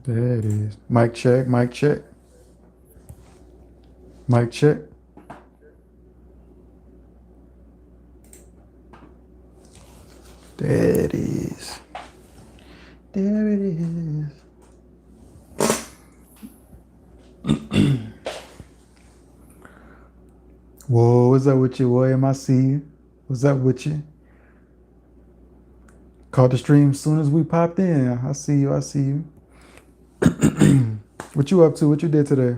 There it is. Mic check, mic check, mic check. There it is. There it is. Whoa, what's up with you, William? I see you. What's up with you? Caught the stream as soon as we popped in. I see you. I see you. What you up to? What you did today?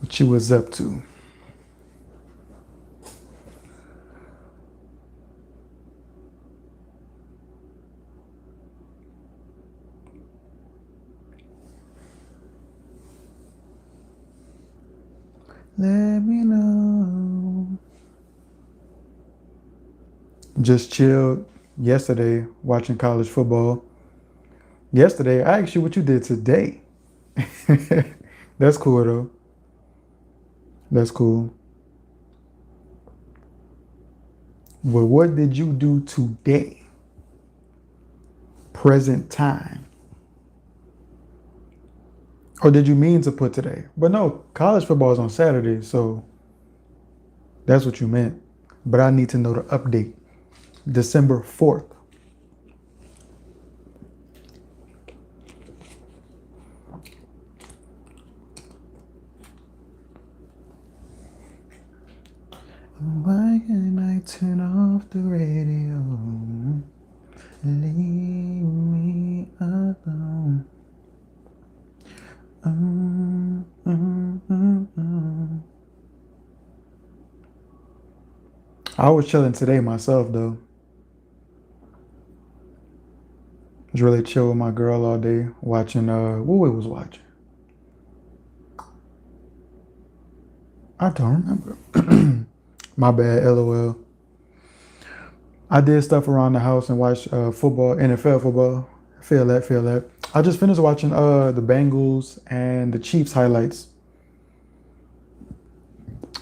What you was up to? Let me know. Just chilled yesterday watching college football. Yesterday, I asked you what you did today. That's cool though. That's cool. Well, what did you do today? Present time. Or did you mean to put today? But no, college football is on Saturday, so that's what you meant. But I need to know the update. December 4th. Why can't I turn off the radio? Leave me alone. I was chilling today myself though. Was really chill with my girl all day, watching what we was watching. I don't remember. My bad, LOL. I did stuff around the house and watched football, NFL football. Feel that, feel that. I just finished watching the Bengals and the Chiefs highlights.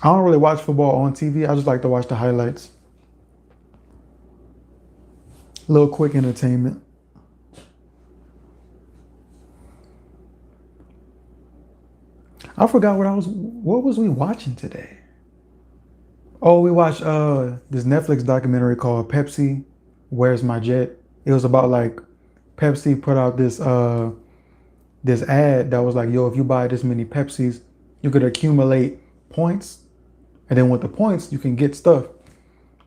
I don't really watch football on TV. I just like to watch the highlights. A little quick entertainment. I forgot what was we watching today? Oh, we watched this Netflix documentary called Pepsi, Where's My Jet? It was about like Pepsi put out this ad that was like, yo, if you buy this many Pepsis, you could accumulate points. And then with the points, you can get stuff.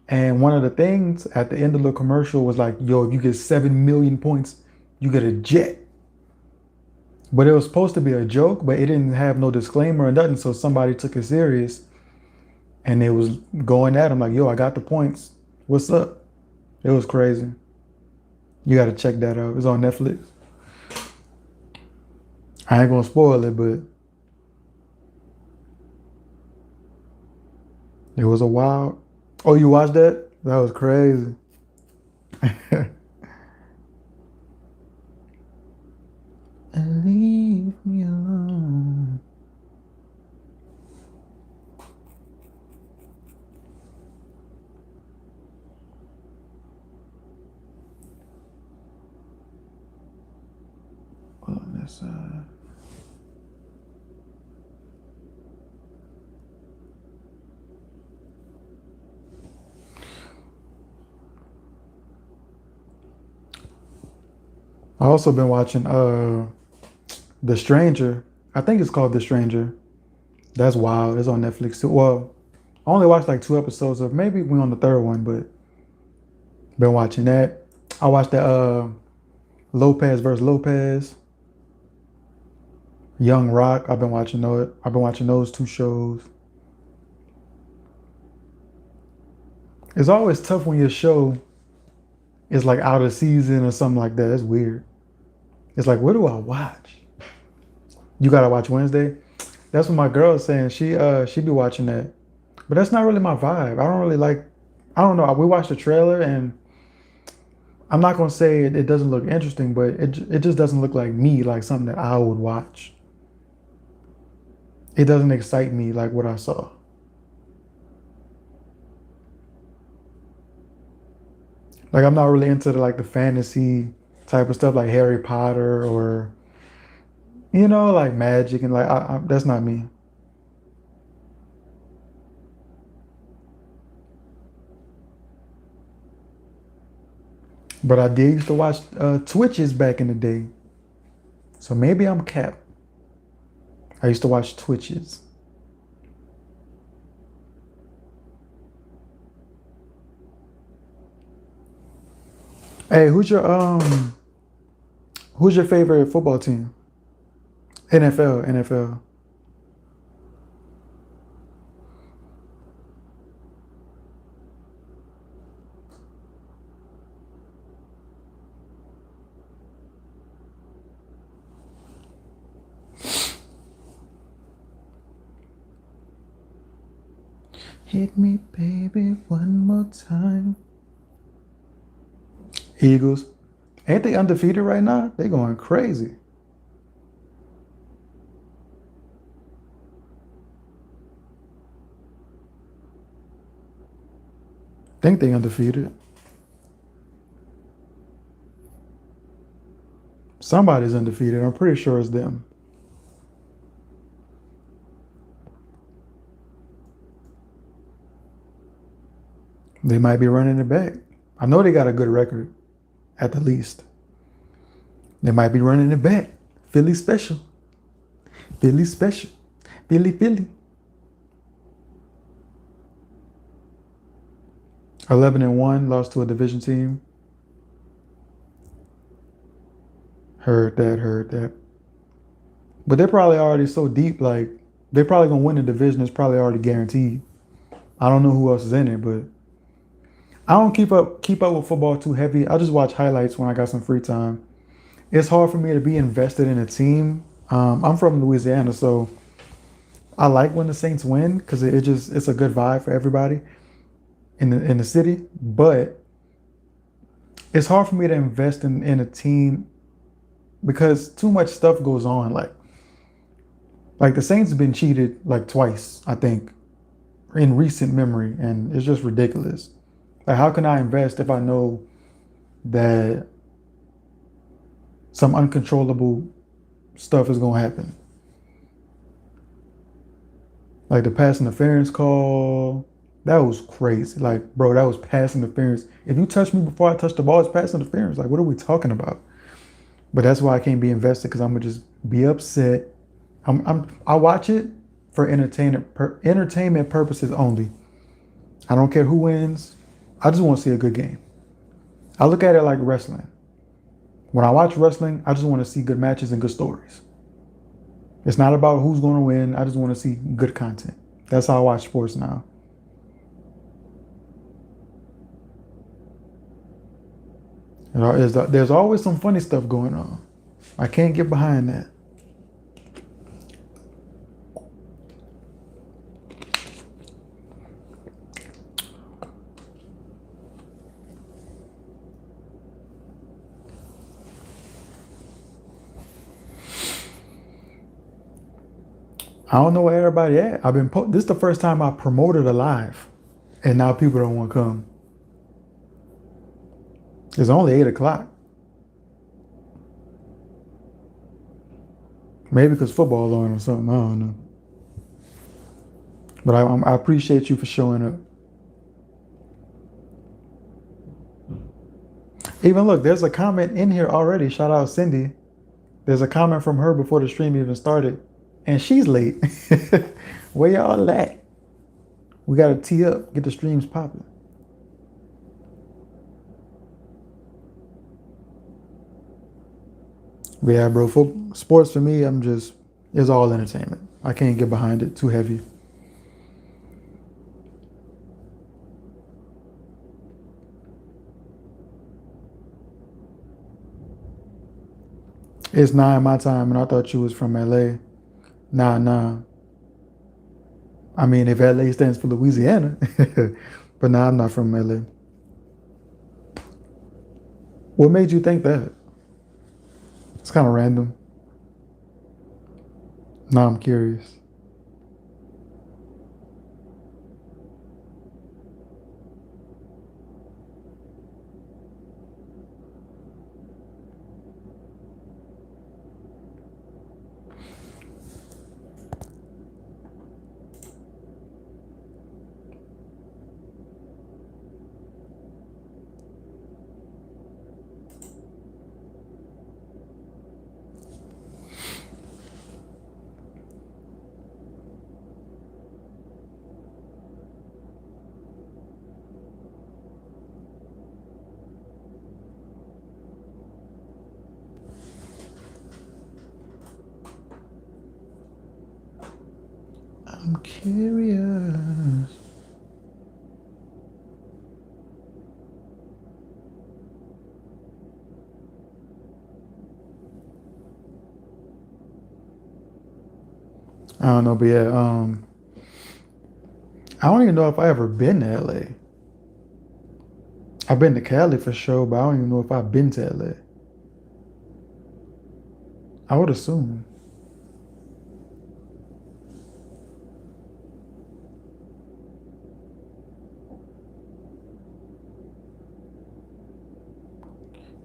And one of the things at the end of the commercial was like, yo, if you get 7 million points, you get a jet. But it was supposed to be a joke, but it didn't have no disclaimer or nothing. So somebody took it serious and it was going at him like, yo, I got the points. What's up? It was crazy. You got to check that out. It's on Netflix. I ain't going to spoil it, but it was a wild. Oh, you watched that? That was crazy. And leave me alone. Well, on this side. I also been watching The Stranger. I think it's called The Stranger. That's wild. It's on Netflix too. Well, I only watched like 2 episodes of. Maybe we on the third one, but been watching that. I watched that Lopez versus Lopez, Young Rock. I've been watching those. I've been watching those 2 shows. It's always tough when your show is like out of season or something like that. It's weird. It's like, what do I watch? You gotta watch Wednesday. That's what my girl is saying. She be watching that, but that's not really my vibe. I don't really like. I don't know. We watched the trailer and I'm not gonna say it doesn't look interesting, but it just doesn't look like me, like something that I would watch. It doesn't excite me like what I saw. Like I'm not really into like the fantasy type of stuff like Harry Potter or like magic and like that's not me. But I did used to watch Twitches back in the day, so maybe I'm capped. I used to watch Twitches. Hey, who's your favorite football team? NFL, NFL. Hit me, baby, one more time. Eagles. Ain't they undefeated right now? They going crazy. Think they undefeated. Somebody's undefeated. I'm pretty sure it's them. They might be running it back. I know they got a good record, at the least. They might be running it back. Philly special. Philly special. Philly, Philly. 11-1, lost to a division team. Heard that, heard that. But they're probably already so deep, like they're probably gonna win the division. It's probably already guaranteed. I don't know who else is in it, but I don't keep up with football too heavy. I just watch highlights when I got some free time. It's hard for me to be invested in a team. I'm from Louisiana, so I like when the Saints win because it's a good vibe for everybody in the city. But it's hard for me to invest in a team because too much stuff goes on. Like the Saints have been cheated like twice, I think, in recent memory, and it's just ridiculous. Like, how can I invest if I know that some uncontrollable stuff is gonna happen? Like the pass interference call, that was crazy. Like, bro, that was pass interference. If you touch me before I touch the ball, it's pass interference. Like, what are we talking about? But that's why I can't be invested because I'm gonna just be upset. I watch it for entertainment purposes only. I don't care who wins. I just want to see a good game. I look at it like wrestling. When I watch wrestling, I just want to see good matches and good stories. It's not about who's going to win. I just want to see good content. That's how I watch sports now. There's always some funny stuff going on. I can't get behind that. I don't know where everybody at. This is the first time I promoted a live, and now people don't want to come. It's only 8 o'clock. Maybe because football on or something. I don't know. But I appreciate you for showing up. Even look, there's a comment in here already. Shout out Cindy. There's a comment from her before the stream even started, and she's late. Where y'all at? We gotta tee up, get the streams popping. But yeah, bro. Sports for me, it's all entertainment. I can't get behind it too heavy. It's 9 my time, and I thought you was from LA. Nah, nah. I mean, if LA stands for Louisiana, but nah, I'm not from LA. What made you think that? It's kind of random. Now I'm curious. I'm curious. I don't know, but yeah, I don't even know if I ever been to LA. I've been to Cali for sure, but I don't even know if I've been to LA. I would assume.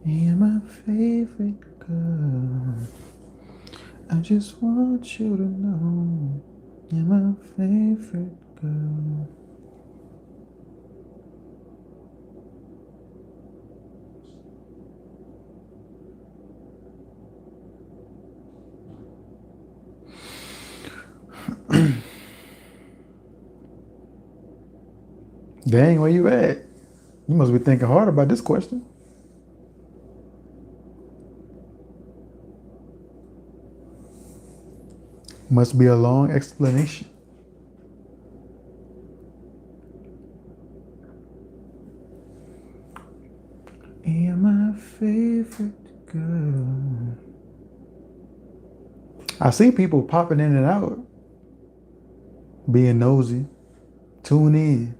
You're my favorite girl. I just want you to know you're my favorite girl. Dang, where you at? You must be thinking hard about this question. Must be a long explanation. You're my favorite girl. I see people popping in and out, being nosy. Tune in.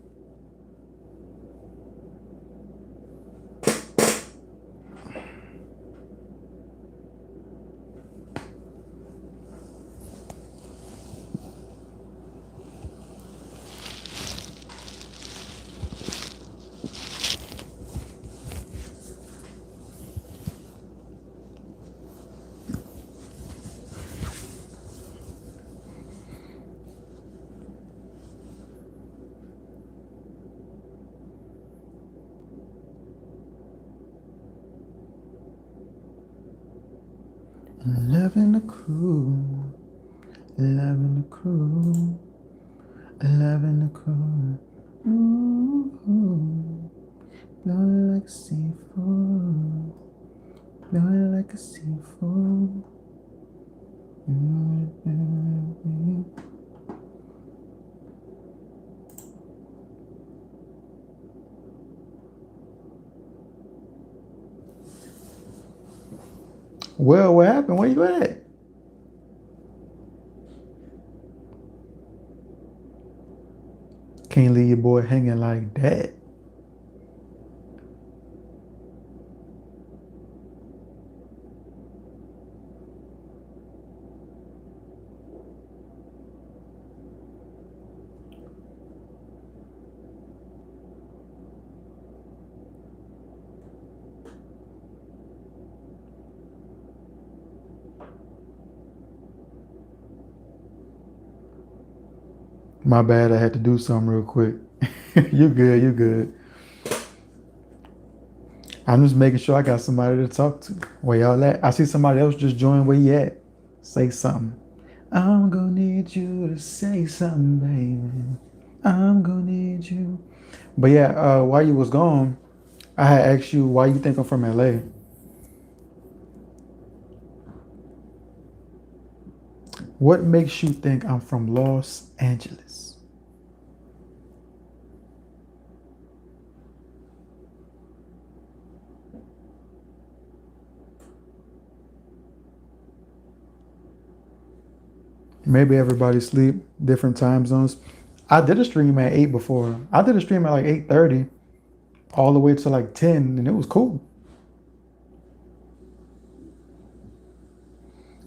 Loving the crew, loving the crew, loving the crew. Ooh, blowing like seafood, blowing like a seafood. Mm-hmm. Well, what happened? Where you at? Can't leave your boy hanging like that. My bad, I had to do something real quick. You good, you good. I'm just making sure I got somebody to talk to. Where y'all at? I see somebody else just joined. Where you at? Say something. I'm gonna need you to say something, baby. I'm gonna need you. But yeah, while you was gone, I had asked you why you think I'm from LA. What makes you think I'm from Los Angeles? Maybe everybody sleep, different time zones. I did a stream at 8 before. I did a stream at like 8:30 all the way to like 10 and it was cool.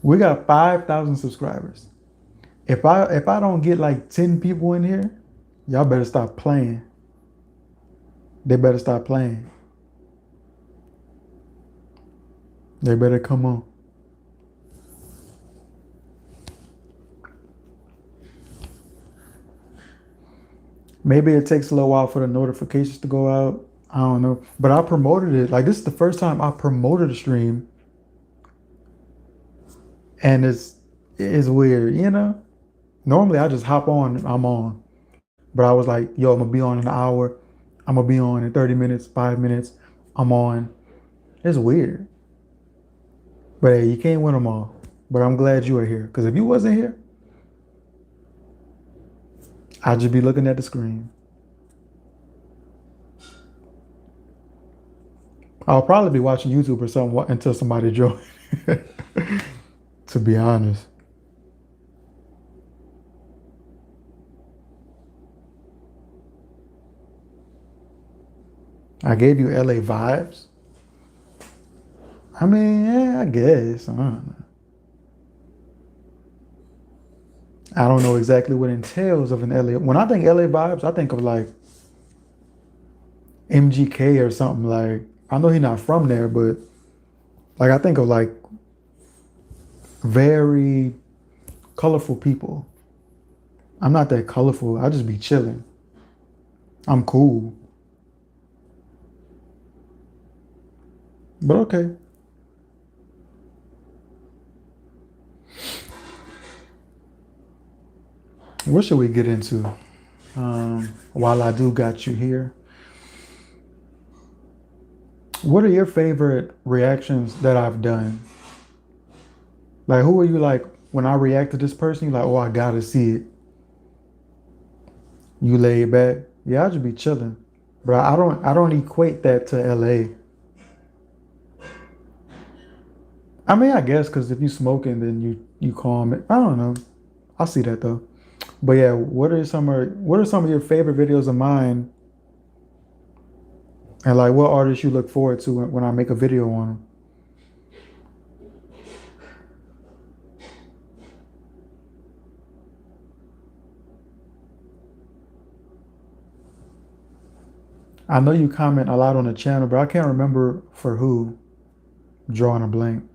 We got 5,000 subscribers. If I don't get like 10 people in here, y'all better stop playing. They better stop playing. They better come on. Maybe it takes a little while for the notifications to go out. I don't know. But I promoted it. Like this is the first time I promoted a stream and it's weird, you know? Normally I just hop on, I'm on. But I was like, yo, I'm gonna be on in an hour. I'm gonna be on in 30 minutes, 5 minutes. I'm on. It's weird. But hey, you can't win them all. But I'm glad you are here. Because if you wasn't here, I just be looking at the screen. I'll probably be watching YouTube or something until somebody joins. To be honest, I gave you LA vibes. I mean, yeah, I guess. I don't know exactly what entails of an LA. When I think LA vibes, I think of like MGK or something. Like I know he's not from there, but like I think of like very colorful people. I'm not that colorful. I just be chilling. I'm cool. But okay. What should we get into? While I do got you here, what are your favorite reactions that I've done? Like, who are you like when I react to this person? You like, oh, I gotta see it. You lay back. Yeah, I just be chilling, but I don't equate that to LA. I mean, I guess because if you smoking, then you calm it. I don't know. I see that though. But yeah, what are some of your favorite videos of mine, and like what artists you look forward to when I make a video on them? I know you comment a lot on the channel, but I can't remember for who. Drawing a blank.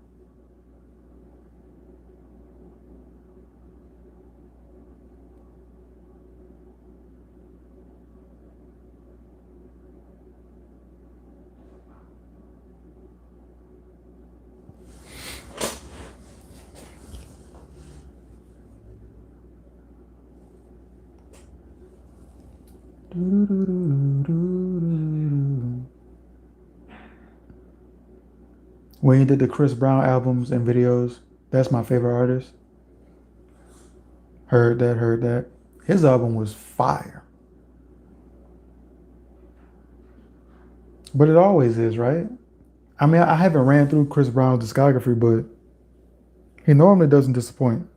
When you did the Chris Brown albums and videos, that's my favorite artist. Heard that, heard that. His album was fire. But it always is, right? I mean, I haven't ran through Chris Brown's discography, but he normally doesn't disappoint,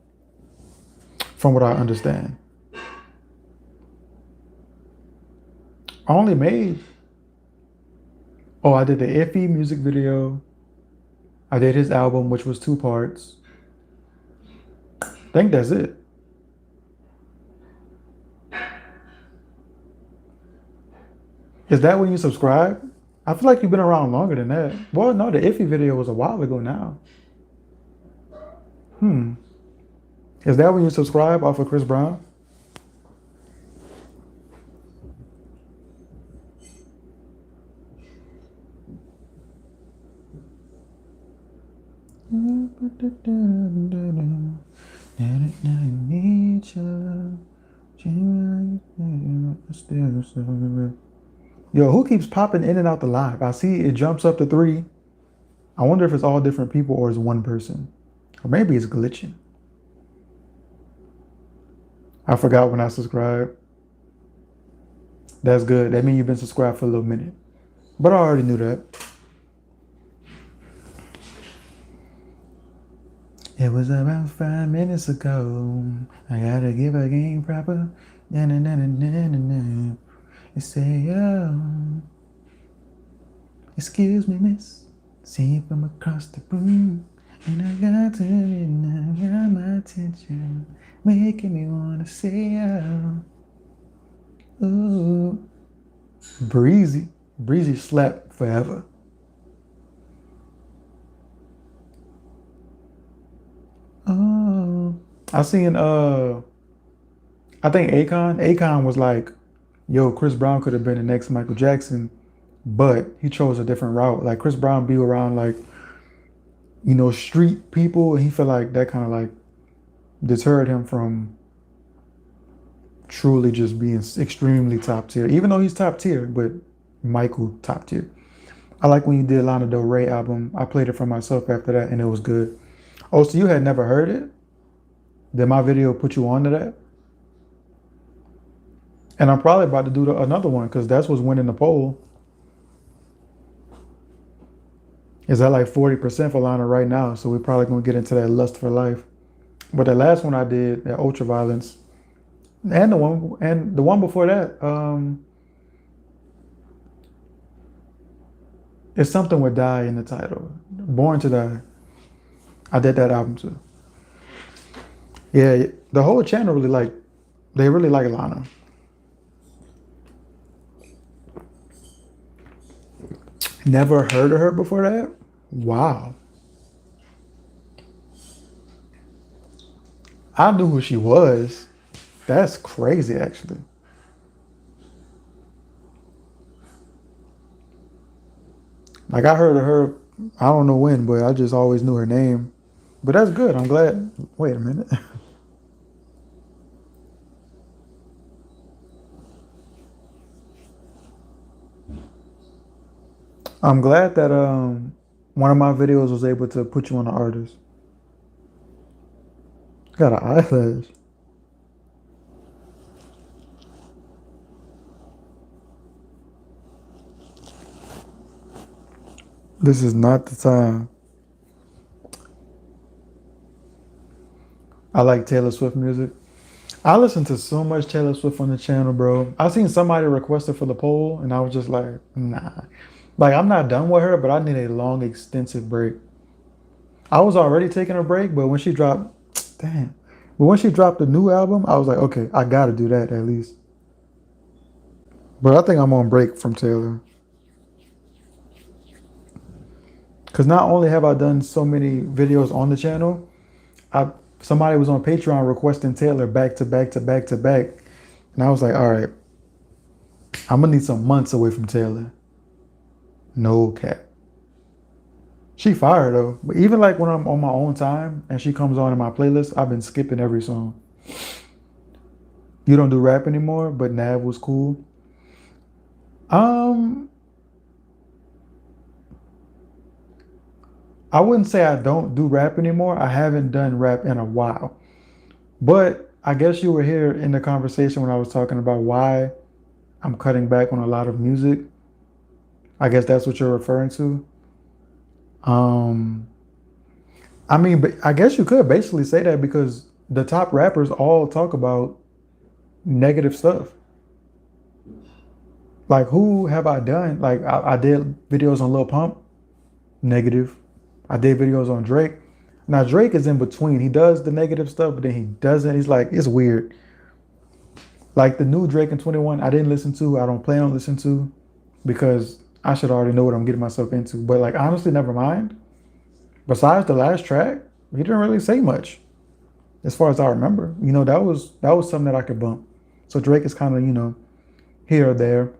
from what I understand. I only made, oh, I did the Iffy music video. I did his album, which was 2 parts. I think that's it. Is that when you subscribe? I feel like you've been around longer than that. Well, no, the Iffy video was a while ago now. Hmm. Is that when you subscribe off of Chris Brown? Yo, who keeps popping in and out the live? I see it jumps up to 3. I wonder if it's all different people or it's one person. Or maybe it's glitching. I forgot when I subscribed. That's good. That means you've been subscribed for a little minute. But I already knew that. It was about 5 minutes ago. I gotta give a game proper. Na na na na na na na. You say, oh, excuse me, miss. See you from across the room. And I got to now got my attention. Making me wanna say, oh, ooh. Breezy. Breezy slept forever. Oh. I seen I think Akon was like, yo, Chris Brown could have been the next Michael Jackson, but he chose a different route. Like Chris Brown be around like, street people, and he felt like that kind of like deterred him from truly just being extremely top tier. Even though he's top tier, but Michael top tier. I like when you did Lana Del Rey album. I played it for myself after that, and it was good. Oh, so you had never heard it? Did my video put you on to that? And I'm probably about to do another one because that's what's winning the poll. Is at like 40% for Lana right now. So we're probably gonna get into that lust for life. But the last one I did, that ultra violence, and the one before that, it's something with die in the title. Born to Die. I did that album too. Yeah, the whole channel they really like Lana. Never heard of her before that? Wow. I knew who she was. That's crazy, actually. Like I heard of her, I don't know when, but I just always knew her name. But that's good. I'm glad. Wait a minute. I'm glad that one of my videos was able to put you on the artist. Got an eyelash. This is not the time. I like Taylor Swift music. I listen to so much Taylor Swift on the channel, bro. I seen somebody requested for the poll, and I was just like, nah. Like I'm not done with her, but I need a long, extensive break. I was already taking a break, but when she dropped, damn. But when she dropped the new album, I was like, okay, I gotta do that at least. But I think I'm on break from Taylor. Because not only have I done so many videos on the channel, I somebody was on Patreon requesting Taylor back to back to back to back. And I was like, all right, I'm gonna need some months away from Taylor. No cap. She fired though. But even like when I'm on my own time and she comes on in my playlist, I've been skipping every song. You don't do rap anymore, but Nav was cool. Um, I wouldn't say I don't do rap anymore. I haven't done rap in a while. But I guess you were here in the conversation when I was talking about why I'm cutting back on a lot of music. I guess that's what you're referring to. Um, I mean, but I guess you could basically say that because the top rappers all talk about negative stuff. Like, who have I done? Like, I did videos on Lil Pump, negative. I did videos on Drake. Now, Drake is in between. He does the negative stuff, but then he doesn't. He's like, it's weird. Like, the new Drake in 21, I didn't listen to. I don't plan on listening to because I should already know what I'm getting myself into. But, like, honestly, never mind. Besides the last track, he didn't really say much as far as I remember. That was something that I could bump. So Drake is kind of, here or there.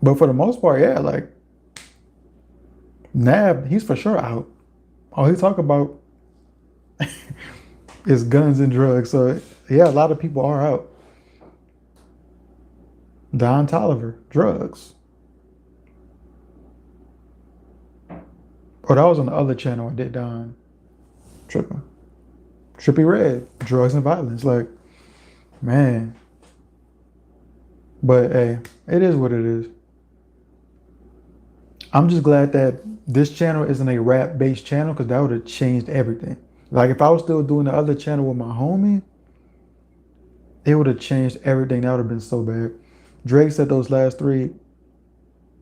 But for the most part, yeah, like Nab, he's for sure out. All he talk about is guns and drugs. So yeah, a lot of people are out. Don Tolliver, drugs. Oh, that was on the other channel I did Don. Tripping. Trippy Red, drugs and violence. Like, man. But hey, it is what it is. I'm just glad that this channel isn't a rap based channel because that would have changed everything. Like if I was still doing the other channel with my homie, it would have changed everything. That would have been so bad. Drake said those last three.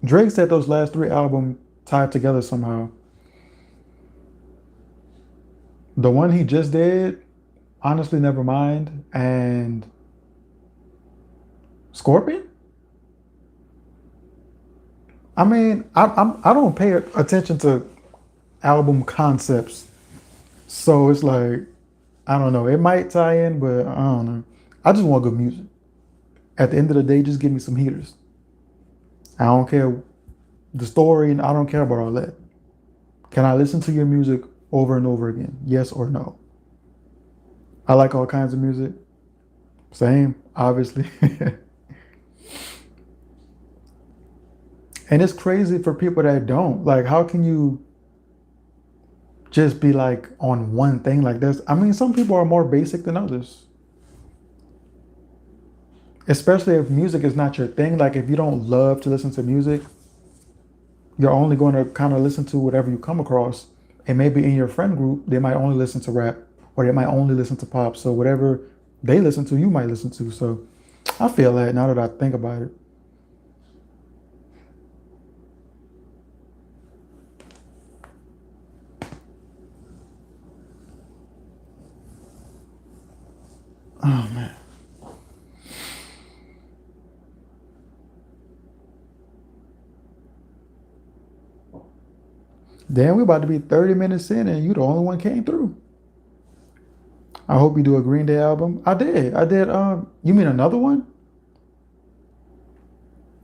Drake said those last three albums tied together somehow. The one he just did, honestly, never mind. And Scorpion. I mean, I don't pay attention to album concepts, so it's like I don't know. It might tie in, but I don't know. I just want good music. At the end of the day, just give me some heaters. I don't care the story, and I don't care about all that. Can I listen to your music over and over again? Yes or no? I like all kinds of music. Same, obviously. And it's crazy for people that don't. Like, how can you just be like on one thing like this? I mean, some people are more basic than others. Especially if music is not your thing. Like if you don't love to listen to music, you're only going to kind of listen to whatever you come across. And maybe in your friend group, they might only listen to rap or they might only listen to pop. So whatever they listen to, you might listen to. So I feel that now that I think about it. Oh man. Damn, we about to be 30 minutes in and you the only one came through. I hope you do a Green Day album. I did. I did. You mean another one?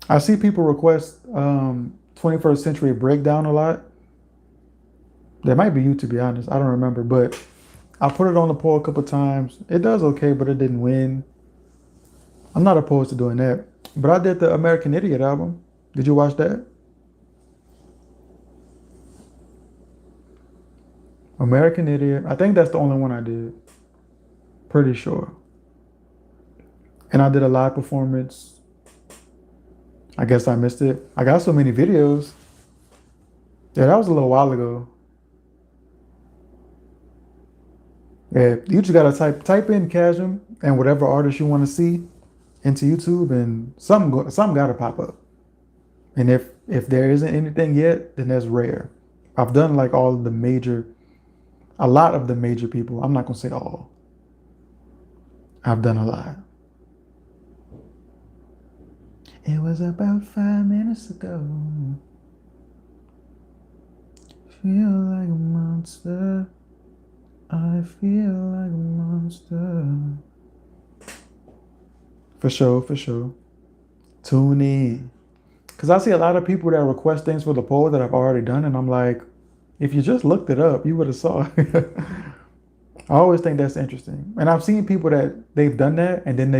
I see people request 21st Century Breakdown a lot. That might be you, to be honest. I don't remember, but I put it on the poll a couple times. It does okay, but it didn't win. I'm not opposed to doing that. But I did the American Idiot album. Did you watch that? American Idiot. I think that's the only one I did. Pretty sure. And I did a live performance. I guess I missed it. I got so many videos. Yeah, that was a little while ago. Yeah, you just gotta type in Chasm and whatever artist you want to see into YouTube, and something gotta pop up. And if there isn't anything yet, then that's rare. I've done like all of the major, a lot of the major people. I'm not gonna say all. I've done a lot. It was about 5 minutes ago. Feel like a monster. I feel like a monster. For sure, for sure. Tune in. Because I see a lot of people that request things for the poll that I've already done, and I'm like, if you just looked it up, you would have saw it. I always think that's interesting. And I've seen people that they've done that and then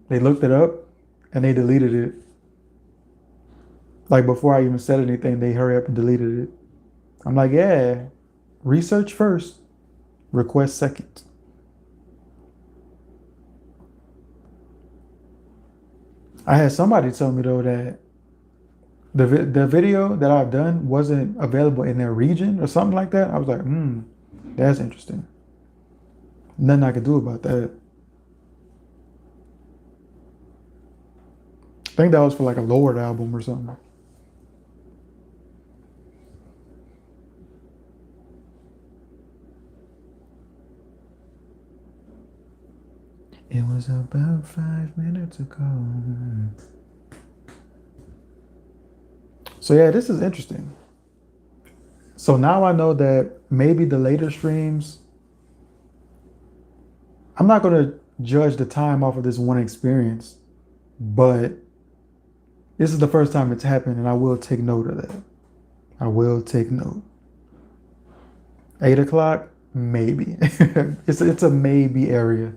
they looked it up and they deleted it. Like before I even said anything, they hurry up and deleted it. I'm like, yeah, research first, request second. I had somebody tell me though that the video that I've done wasn't available in their region or something like that. I was like, that's interesting. Nothing I could do about that. I think that was for like a lowered album or something. It was about 5 minutes ago. So yeah, this is interesting. So now I know that maybe the later streams, I'm not going to judge the time off of this one experience, but this is the first time it's happened, and I will take note of that. I will take note. 8 o'clock, maybe. It's a maybe area.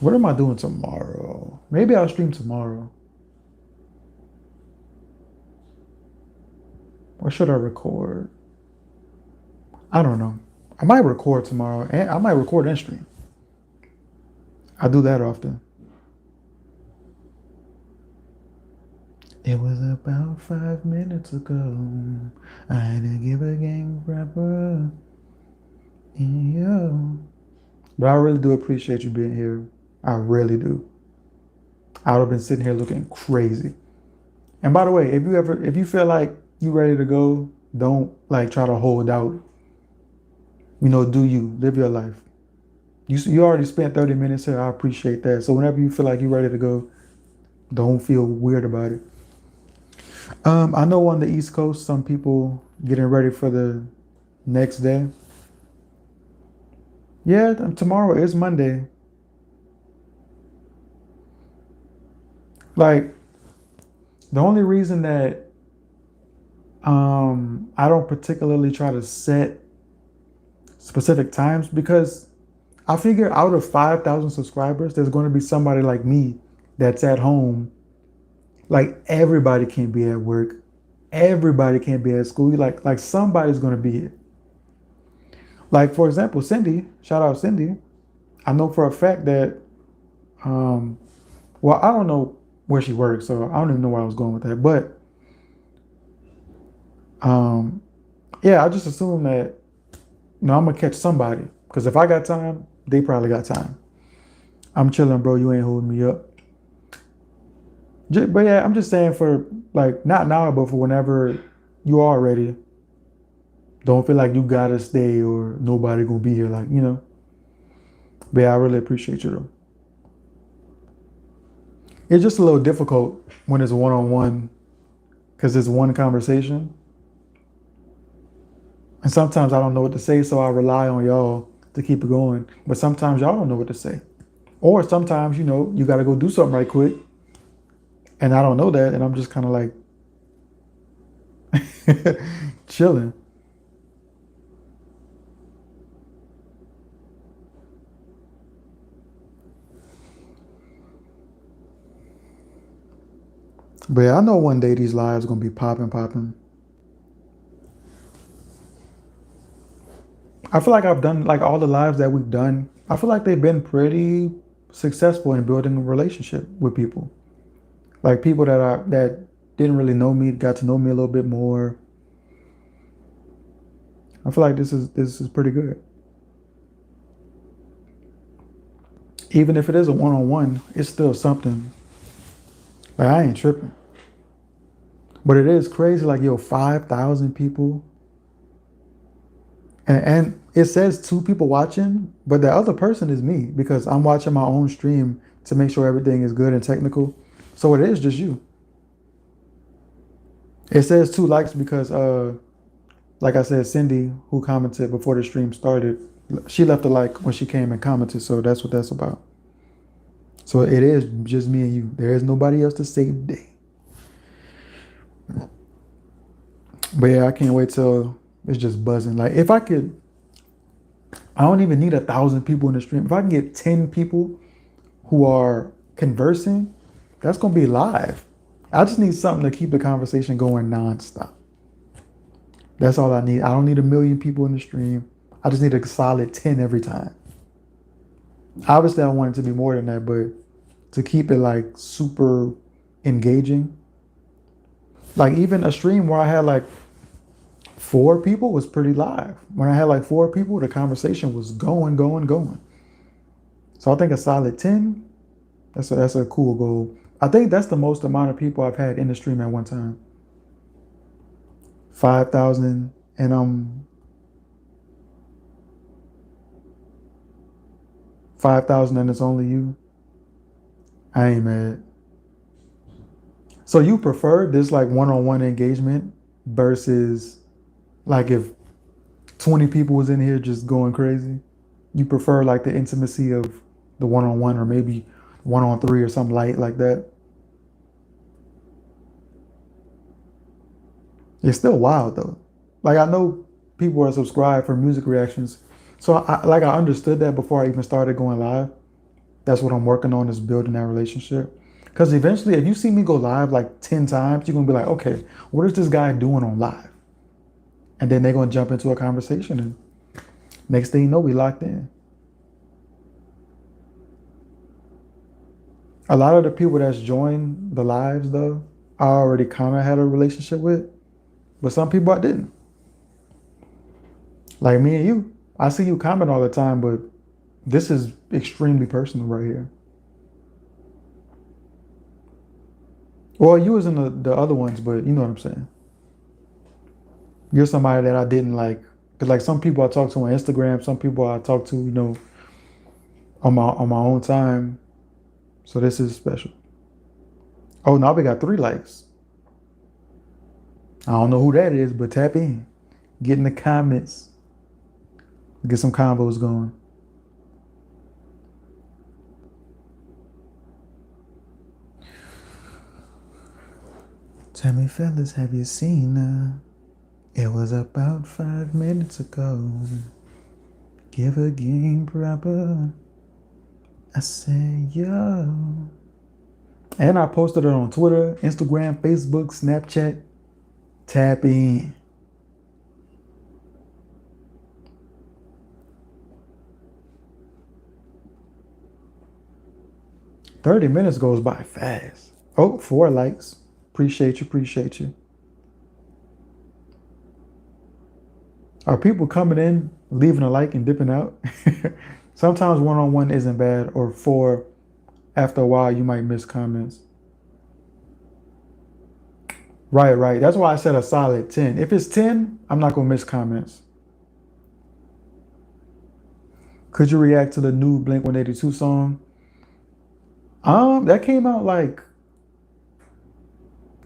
What am I doing tomorrow? Maybe I'll stream tomorrow. Or should I record? I don't know. I might record tomorrow, and I might record and stream. I do that often. It was about 5 minutes ago. I had to give a game rapper. Yeah. But I really do appreciate you being here. I really do. I would have been sitting here looking crazy. And by the way, if you feel like you ready to go, don't like try to hold out. Do you live your life? You already spent 30 minutes here. I appreciate that. So whenever you feel like you're ready to go, don't feel weird about it. I know on the East Coast, some people getting ready for the next day. Yeah, tomorrow is Monday. Like the only reason that I don't particularly try to set specific times because I figure out of 5,000 subscribers, there's going to be somebody like me that's at home. Like everybody can't be at work, everybody can't be at school. Like somebody's going to be here. Like for example, Cindy, shout out Cindy. I know for a fact that um well, I don't know where she works, so I don't even know where I was going with that. But um yeah, I just assume that I'm gonna catch somebody. Because if I got time, they probably got time. I'm chilling, bro. You ain't holding me up. But yeah, I'm just saying for like not now, but for whenever you are ready. Don't feel like you gotta stay or nobody gonna be here. Like But yeah, I really appreciate you though. It's just a little difficult when it's one on one because it's one conversation, and sometimes I don't know what to say, so I rely on y'all to keep it going. But sometimes y'all don't know what to say, or sometimes you got to go do something right quick, and I don't know that, and I'm just kind of like chilling. But yeah, I know one day these lives gonna be popping, popping. I feel like I've done like all the lives that we've done. I feel like they've been pretty successful in building a relationship with people. Like people that didn't really know me got to know me a little bit more. I feel like this is pretty good. Even if it is a one on one, it's still something. Like I ain't tripping. But it is crazy. Like 5,000 people, and it says two people watching, but the other person is me because I'm watching my own stream to make sure everything is good and technical. So it is just you. It says two likes because like I said, Cindy, who commented before the stream started, she left a like when she came and commented. So that's what that's about. So it is just me and you. There is nobody else to save the day. But yeah, I can't wait till it's just buzzing. Like if I could, I don't even need 1,000 people in the stream. If I can get 10 people who are conversing, that's gonna be live. I just need something to keep the conversation going nonstop. That's all I need. I don't need 1,000,000 people in the stream. I just need a solid 10 every time. Obviously, I want it to be more than that, but to keep it like super engaging, like even a stream where I had like 4 people was pretty live. When I had like 4 people, the conversation was going, going, going. So I think a solid 10, that's a cool goal. I think that's the most amount of people I've had in the stream at one time. 5,000 and 5,000 and it's only you. I ain't mad. So you prefer this like one-on-one engagement versus like if 20 people was in here just going crazy? You prefer like the intimacy of the one-on-one or maybe one-on-three or something light like that? It's still wild though. Like I know people are subscribed for music reactions. So I understood that before I even started going live. That's what I'm working on is building that relationship. Because eventually, if you see me go live like 10 times, you're going to be like, okay, what is this guy doing on live? And then they're going to jump into a conversation. And next thing you know, we locked in. A lot of the people that's joined the lives, though, I already kind of had a relationship with. But some people I didn't. Like me and you. I see you comment all the time, but this is extremely personal right here. Well, you was in the other ones, but you know what I'm saying. You're somebody that I didn't like. Cause like some people I talk to on Instagram, some people I talk to, on my own time. So this is special. Oh, now we got 3 likes. I don't know who that is, but tap in. Get in the comments. Get some combos going. Tell me, fellas, have you seen her? It was about 5 minutes ago. Give a game proper. I said, yo. And I posted it on Twitter, Instagram, Facebook, Snapchat. Tap in. 30 minutes goes by fast. Oh, 4 likes. Appreciate you, appreciate you. Are people coming in, leaving a like and dipping out? Sometimes one-on-one isn't bad, or four, after a while you might miss comments. Right, right. That's why I said a solid 10. If it's 10, I'm not gonna miss comments. Could you react to the new Blink 182 song? That came out like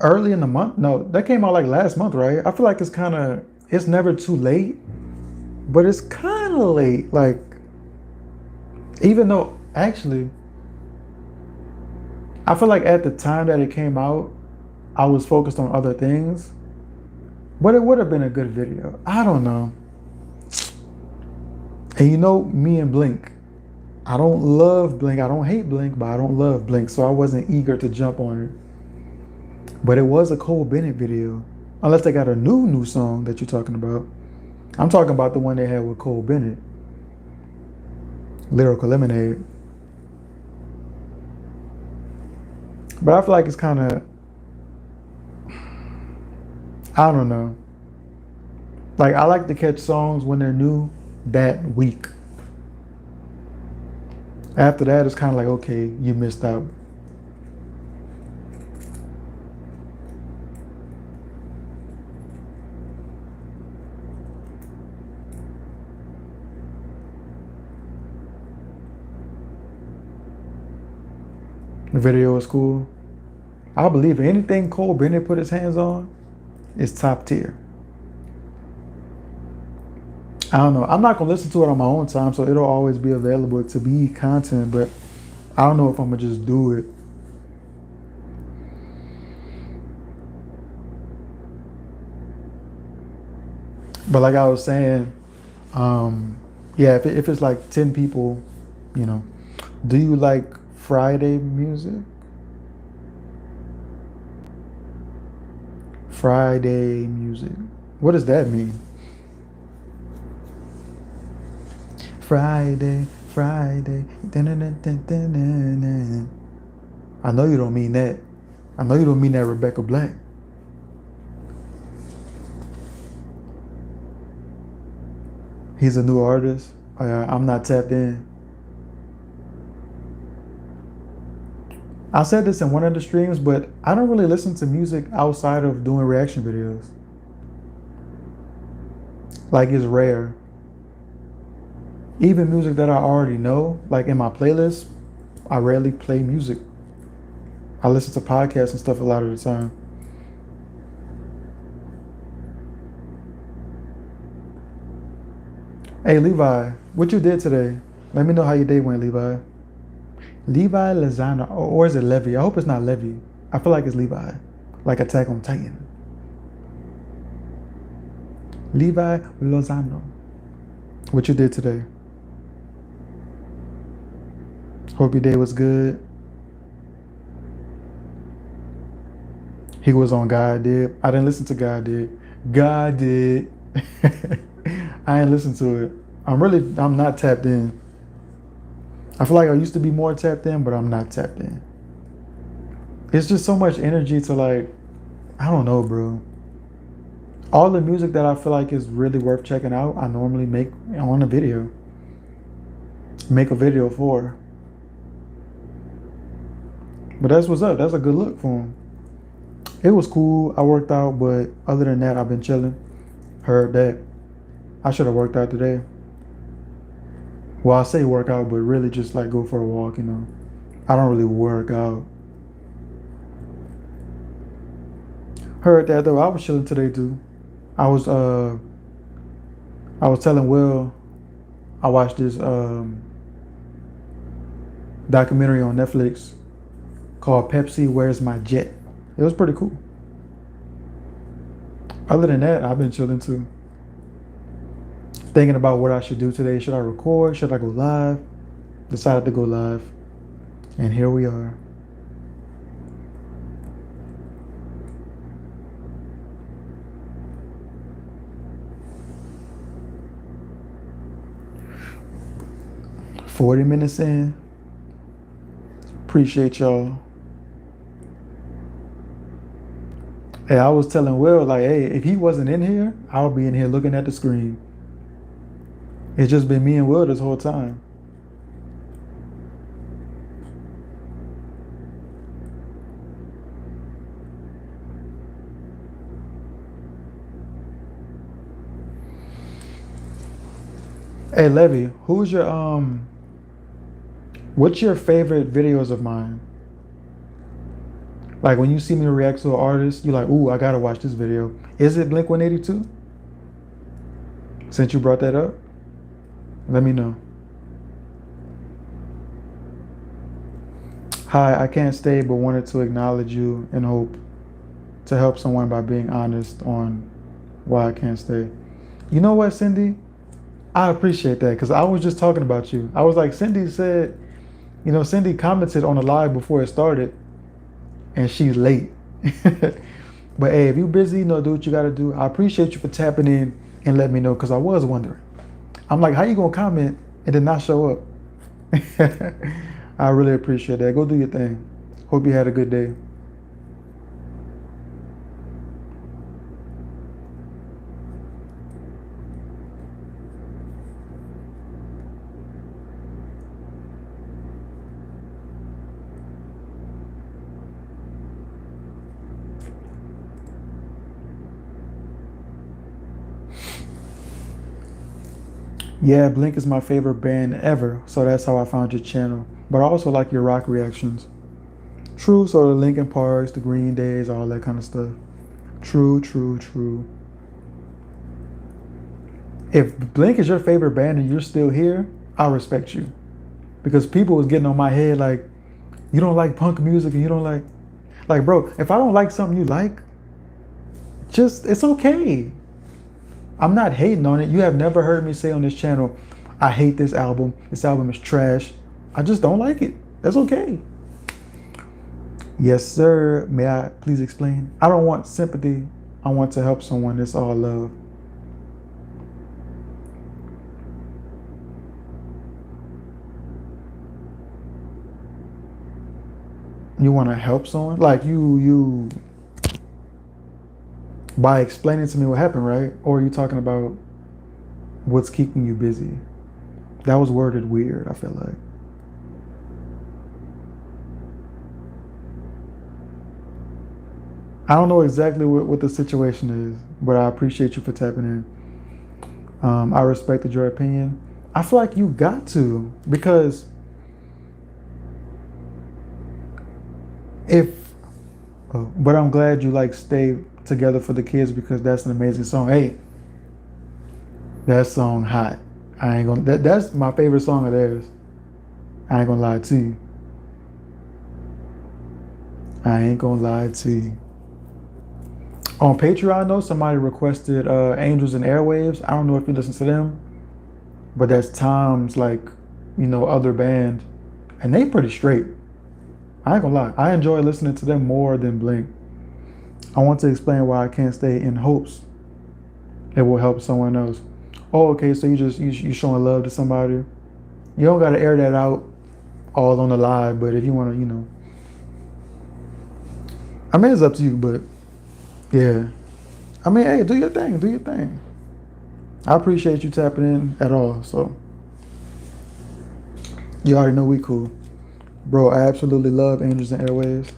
early in the month. No, that came out like last month, right? I feel like it's never too late, but it's kind of late. Like, even though actually, I feel like at the time that it came out, I was focused on other things, but it would have been a good video. I don't know. And you know, me and Blink, I don't love Blink. I don't hate Blink, but I don't love Blink. So I wasn't eager to jump on it. But it was a Cole Bennett video. Unless they got a new song that you're talking about. I'm talking about the one they had with Cole Bennett. Lyrical Lemonade. But I feel like it's kind of, I don't know. Like, I like to catch songs when they're new that week. After that, it's kind of like, okay, you missed out. The video is cool. I believe anything Cole Bennett put his hands on is top tier. I don't know. I'm not gonna listen to it on my own time, so it'll always be available to be content, but I don't know if I'm gonna just do it. But like I was saying, yeah, if it's like 10 people, you know, do you like Friday music? Friday music. What does that mean? Friday, Friday. Dun-dun-dun-dun-dun-dun. I know you don't mean that. I know you don't mean that, Rebecca Black. He's a new artist. I'm not tapped in. I said this in one of the streams, but I don't really listen to music outside of doing reaction videos. Like, it's rare. Even music that I already know, like in my playlist, I rarely play music. I listen to podcasts and stuff a lot of the time. Hey, Levi, what you did today? Let me know how your day went, Levi. Levi Lozano, or is it Levy? I hope it's not Levy. I feel like it's Levi, like Attack on Titan. Levi Lozano. What you did today? Hope your day was good. He was on God Did. I didn't listen to God Did. God Did. I ain't listened to it. I'm not tapped in. I feel like I used to be more tapped in, but I'm not tapped in. It's just so much energy to, like, I don't know, bro. All the music that I feel like is really worth checking out, I normally make on a video. Make a video for. But that's what's up. That's a good look for him. It was cool. I worked out, but other than that, I've been chilling. Heard that. I should have worked out today. Well, I say work out, but really just like go for a walk, you know. I don't really work out. Heard that though. I was chilling today too. I was telling Will I watched this documentary on Netflix called Pepsi, Where's My Jet? It was pretty cool. Other than that, I've been chilling too. Thinking about what I should do today. Should I record? Should I go live? Decided to go live. And here we are. $40 minutes in. Appreciate y'all. Hey, I was telling Will, like, hey, if he wasn't in here, I would be in here looking at the screen. It's just been me and Will this whole time. Hey, Levy, what's your favorite videos of mine? Like when you see me react to an artist, you're like, ooh, I gotta watch this video. Is it Blink 182? Since you brought that up, let me know. Hi, I can't stay, but wanted to acknowledge you and hope to help someone by being honest on why I can't stay. You know what, Cindy? I appreciate that because I was just talking about you. I was like, Cindy said, Cindy commented on the live before it started and she's late. But hey, if you're busy, do what you got to do. I appreciate you for tapping in and letting me know because I was wondering. I'm like, how you going to comment and then not show up? I really appreciate that. Go do your thing. Hope you had a good day. Yeah, Blink is my favorite band ever, so that's how I found your channel. But I also like your rock reactions. True, so the Linkin Parks, the Green Days, all that kind of stuff. True, true, true. If Blink is your favorite band and you're still here, I respect you. Because people was getting on my head like, you don't like punk music and you don't like, bro, if I don't like something you like, it's okay. I'm not hating on it. You have never heard me say on this channel, I hate this album. This album is trash. I just don't like it. That's okay. Yes, sir. May I please explain? I don't want sympathy. I want to help someone. It's all love. You want to help someone? Like you by explaining to me what happened, right? Or are you talking about what's keeping you busy? That was worded weird, I feel like. I don't know exactly what the situation is, but I appreciate you for tapping in. I respected your opinion. I feel like you got to, because if, but I'm glad you stay together for the kids because that's an amazing song. Hey, that song hot. I ain't gonna, that's my favorite song of theirs. I ain't gonna lie to you. I ain't gonna lie to you. On Patreon, though, somebody requested Angels and Airwaves. I don't know if you listen to them, but that's Tom's other band, and they pretty straight. I ain't gonna lie. I enjoy listening to them more than Blink. I want to explain why I can't stay in hopes it will help someone else. Oh, okay. So you showing love to somebody. You don't gotta air that out all on the live, but if you wanna, I mean, it's up to you, but yeah. I mean, hey, do your thing. Do your thing. I appreciate you tapping in at all. So you already know we cool. Bro, I absolutely love Angels and Airwaves.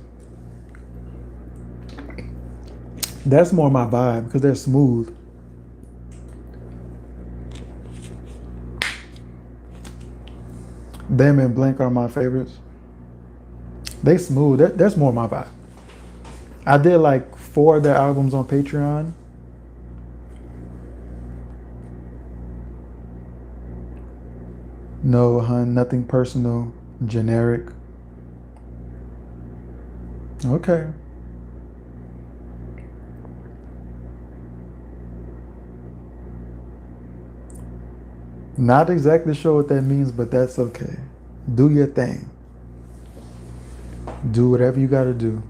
That's more my vibe because they're smooth. Them and Blink are my favorites. They smooth. That's more my vibe. I did 4 of their albums on Patreon. No, hun, nothing personal. Generic. Okay. Not exactly sure what that means, but that's okay. Do your thing. Do whatever you gotta do.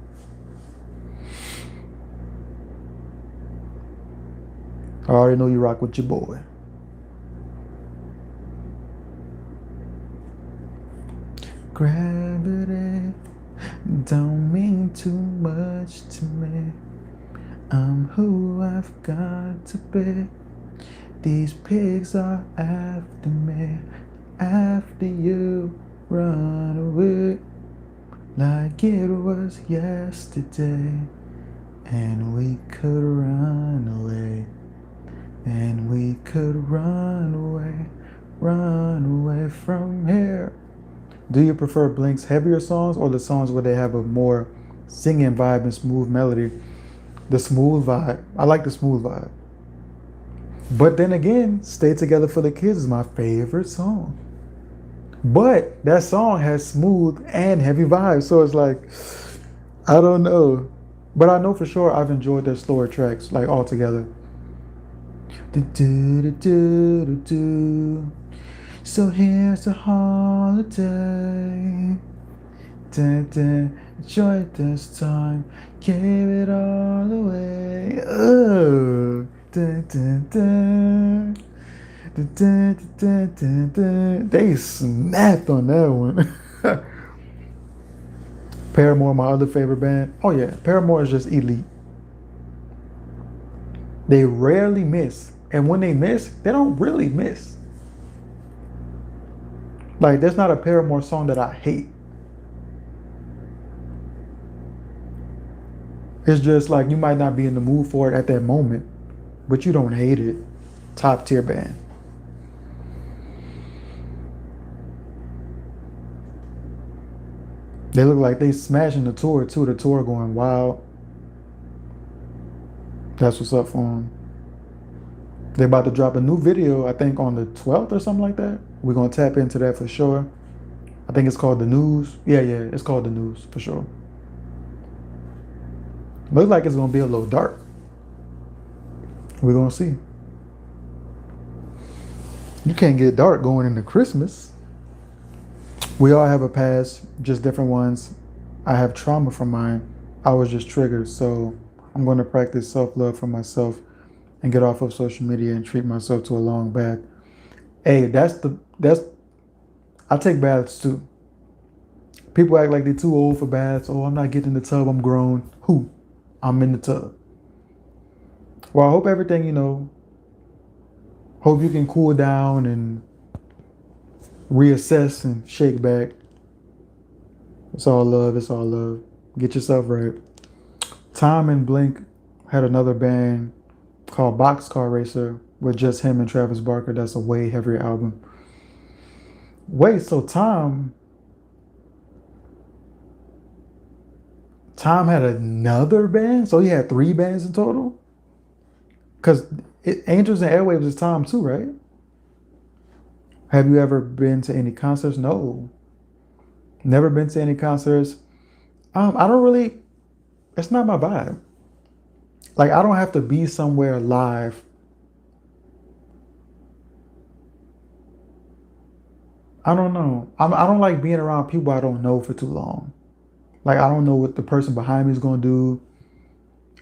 I already know you rock with your boy. Gravity don't mean too much to me. I'm who I've got to be. These pigs are after me. After you run away like it was yesterday. And we could run away. And we could run away from here. Do you prefer Blink's heavier songs or the songs where they have a more singing vibe and smooth melody? The smooth vibe. I like the smooth vibe. But then again, Stay Together for the Kids is my favorite song. But that song has smooth and heavy vibes. So it's like, I don't know. But I know for sure I've enjoyed their slower tracks, like all together. So here's a holiday. Enjoy this time. Give it all away. Oh. They snapped on that one. Paramore, my other favorite band. Oh yeah, Paramore is just elite. They rarely miss. And when they miss, they don't really miss. Like, there's not a Paramore song that I hate. It's just like you might not be in the mood for it at that moment, but you don't hate it. Top tier band. They look like they smashing the tour too. The tour going wild. That's what's up for them. They're about to drop a new video, I think on the 12th or something like that. We're gonna tap into that for sure. I think it's called The News. Yeah, it's called The News for sure. Looks like it's gonna be a little dark. We're gonna see. You can't get dark going into Christmas. We all have a past, just different ones. I have trauma from mine. I was just triggered, so I'm going to practice self-love for myself and get off of social media and treat myself to a long bath. Hey, I take baths too. People act like they're too old for baths. Oh, I'm not getting in the tub, I'm grown. Who? I'm in the tub. Well, I hope everything, hope you can cool down and reassess and shake back. It's all love. It's all love. Get yourself right. Tom and Blink had another band called Boxcar Racer with just him and Travis Barker. That's a way heavier album. Wait, so Tom had another band? So he had 3 bands in total? Because Angels and Airwaves is Tom too, right? Have you ever been to any concerts? No. Never been to any concerts. I don't really, it's not my vibe. Like, I don't have to be somewhere live. I don't know. I don't like being around people I don't know for too long. Like, I don't know what the person behind me is going to do.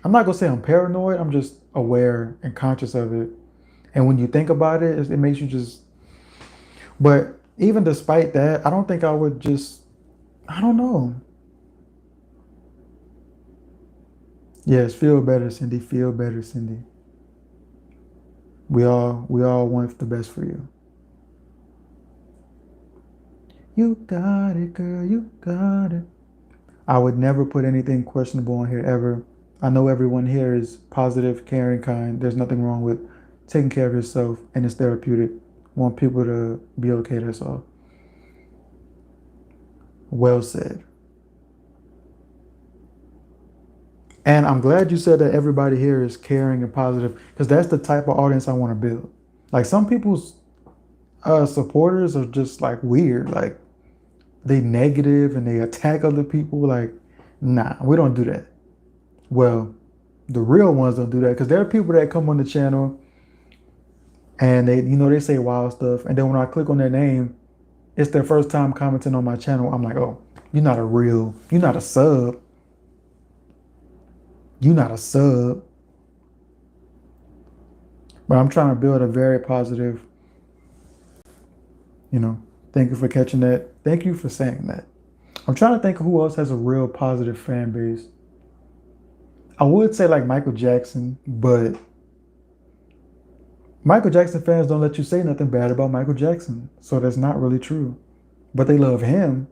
I'm not going to say I'm paranoid. I'm just aware and conscious of it. And when you think about it, it makes you just, but even despite that, I don't think I would just, I don't know. Yes, feel better, Cindy. Feel better, Cindy. We all want the best for you. You got it, girl. You got it. I would never put anything questionable on here ever. I know everyone here is positive, caring, kind. There's nothing wrong with taking care of yourself, and it's therapeutic. Want people to be okay, that's all. Well said. And I'm glad you said that everybody here is caring and positive, because that's the type of audience I want to build. Like, some people's supporters are just like weird. Like, they negative and they attack other people. Like, nah, we don't do that. Well, the real ones don't do that, because there are people that come on the channel and they say wild stuff, and then when I click on their name, it's their first time commenting on my channel. I'm like, oh, you're not a sub. You're not a sub. But I'm trying to build a very positive, thank you for catching that. Thank you for saying that. I'm trying to think of who else has a real positive fan base. I would say like Michael Jackson, but Michael Jackson fans don't let you say nothing bad about Michael Jackson. So that's not really true. But they love him,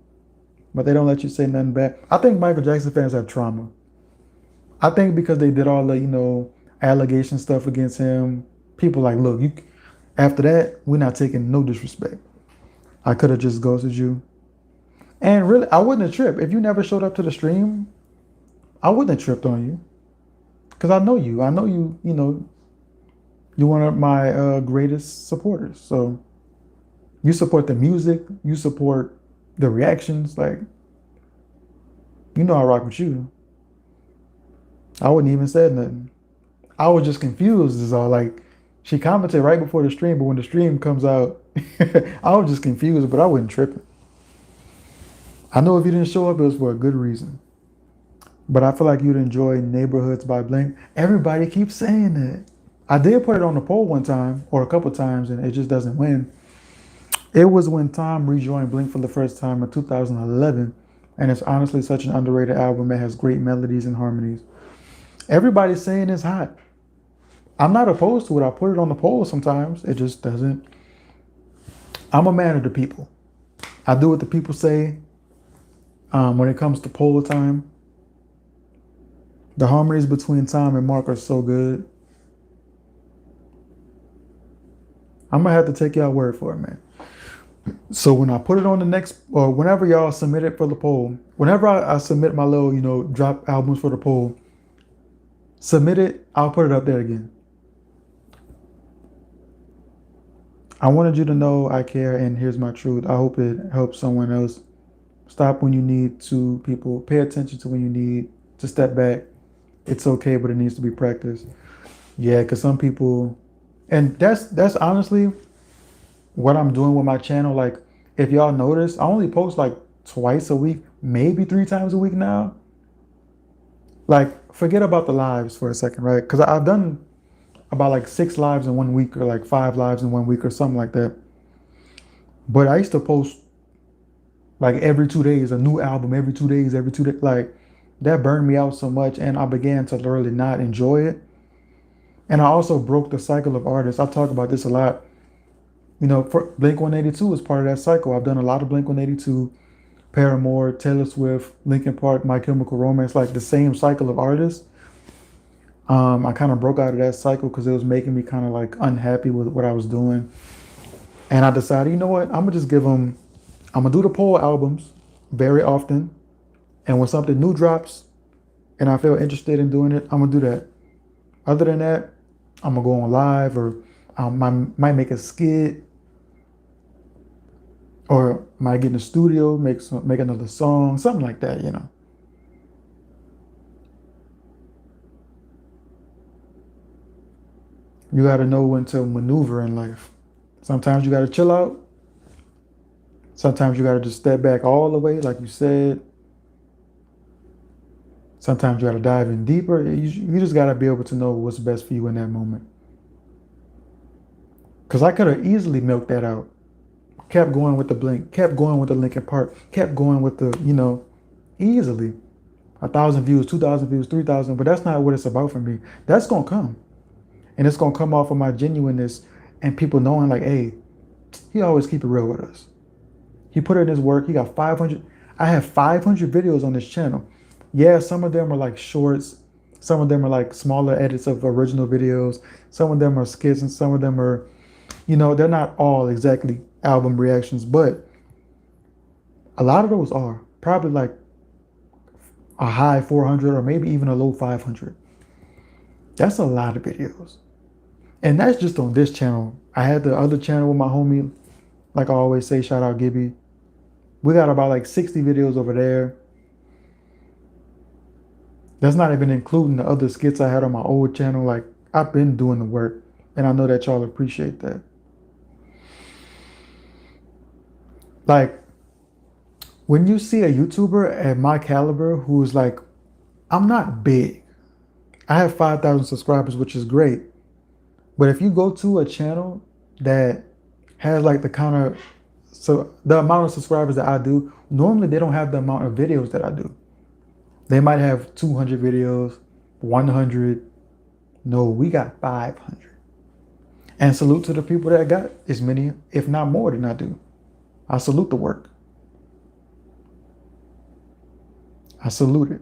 but they don't let you say nothing bad. I think Michael Jackson fans have trauma. I think because they did all the, allegation stuff against him, people like, look, you after that, we're not taking no disrespect. I could have just ghosted you. And really, I wouldn't have tripped. If you never showed up to the stream, I wouldn't have tripped on you. Because I know you. I know you, you're one of my greatest supporters. So you support the music, you support the reactions. Like, I rock with you. I wouldn't even said nothing. I was just confused is all. Like, she commented right before the stream, but when the stream comes out, I was just confused, but I wasn't tripping. I know if you didn't show up, it was for a good reason. But I feel like you'd enjoy Neighborhoods by Blink. Everybody keeps saying that. I did put it on the poll one time or a couple times, and it just doesn't win. It was when Tom rejoined Blink for the first time in 2011, and it's honestly such an underrated album that has great melodies and harmonies. Everybody's saying it's hot. I'm not opposed to it. I put it on the poll sometimes. It just doesn't. I'm a man of the people. I do what the people say. When it comes to poll time, the harmonies between Tom and Mark are so good. I'm gonna have to take y'all word for it, man. So when I put it on the next, or whenever y'all submit it for the poll, whenever I submit my little, drop albums for the poll, submit it, I'll put it up there again. I wanted you to know I care, and here's my truth. I hope it helps someone else. Stop when you need to, people. Pay attention to when you need to step back. It's okay, but it needs to be practiced. Yeah, because some people, and that's honestly what I'm doing with my channel. Like, if y'all notice, I only post like twice a week, maybe 3 times a week now. Like, forget about the lives for a second, right? Because I've done about like 6 lives in 1 week, or like 5 lives in 1 week, or something like that. But I used to post like every 2 days, a new album every 2 days, every 2 days. Like, that burned me out so much, and I began to really not enjoy it. And I also broke the cycle of artists. I talk about this a lot. For Blink 182 is part of that cycle. I've done a lot of Blink 182, Paramore, Taylor Swift, Linkin Park, My Chemical Romance, like the same cycle of artists. I kind of broke out of that cycle because it was making me kind of like unhappy with what I was doing. And I decided, you know what? I'm going to do the poll albums very often. And when something new drops and I feel interested in doing it, I'm going to do that. Other than that, I'm going to go on live, or I might make a skit, or might get in the studio, make another song, something like that, You got to know when to maneuver in life. Sometimes you got to chill out. Sometimes you got to just step back all the way, like you said. Sometimes you got to dive in deeper. You just got to be able to know what's best for you in that moment. Because I could have easily milked that out. Kept going with the Blink, kept going with the Linkin Park, kept going with the, easily. 1,000 views, 2,000 views, 3,000. But that's not what it's about for me. That's going to come. And it's going to come off of my genuineness and people knowing like, hey, he always keep it real with us. He put in his work. He got 500. I have 500 videos on this channel. Yeah, some of them are like shorts. Some of them are like smaller edits of original videos. Some of them are skits, and some of them are, they're not all exactly album reactions, but a lot of those are probably like a high 400 or maybe even a low 500. That's a lot of videos. And that's just on this channel. I had the other channel with my homie, like I always say, shout out Gibby. We got about like 60 videos over there. That's not even including the other skits I had on my old channel. Like, I've been doing the work, and I know that y'all appreciate that. Like, when you see a YouTuber at my caliber who's like, I'm not big. I have 5,000 subscribers, which is great. But if you go to a channel that has like the kind of So the amount of subscribers that I do, normally they don't have the amount of videos that I do. They might have 200 videos, 100. No, we got 500. And salute to the people that got as many, if not more, than I do. I salute the work. I salute it.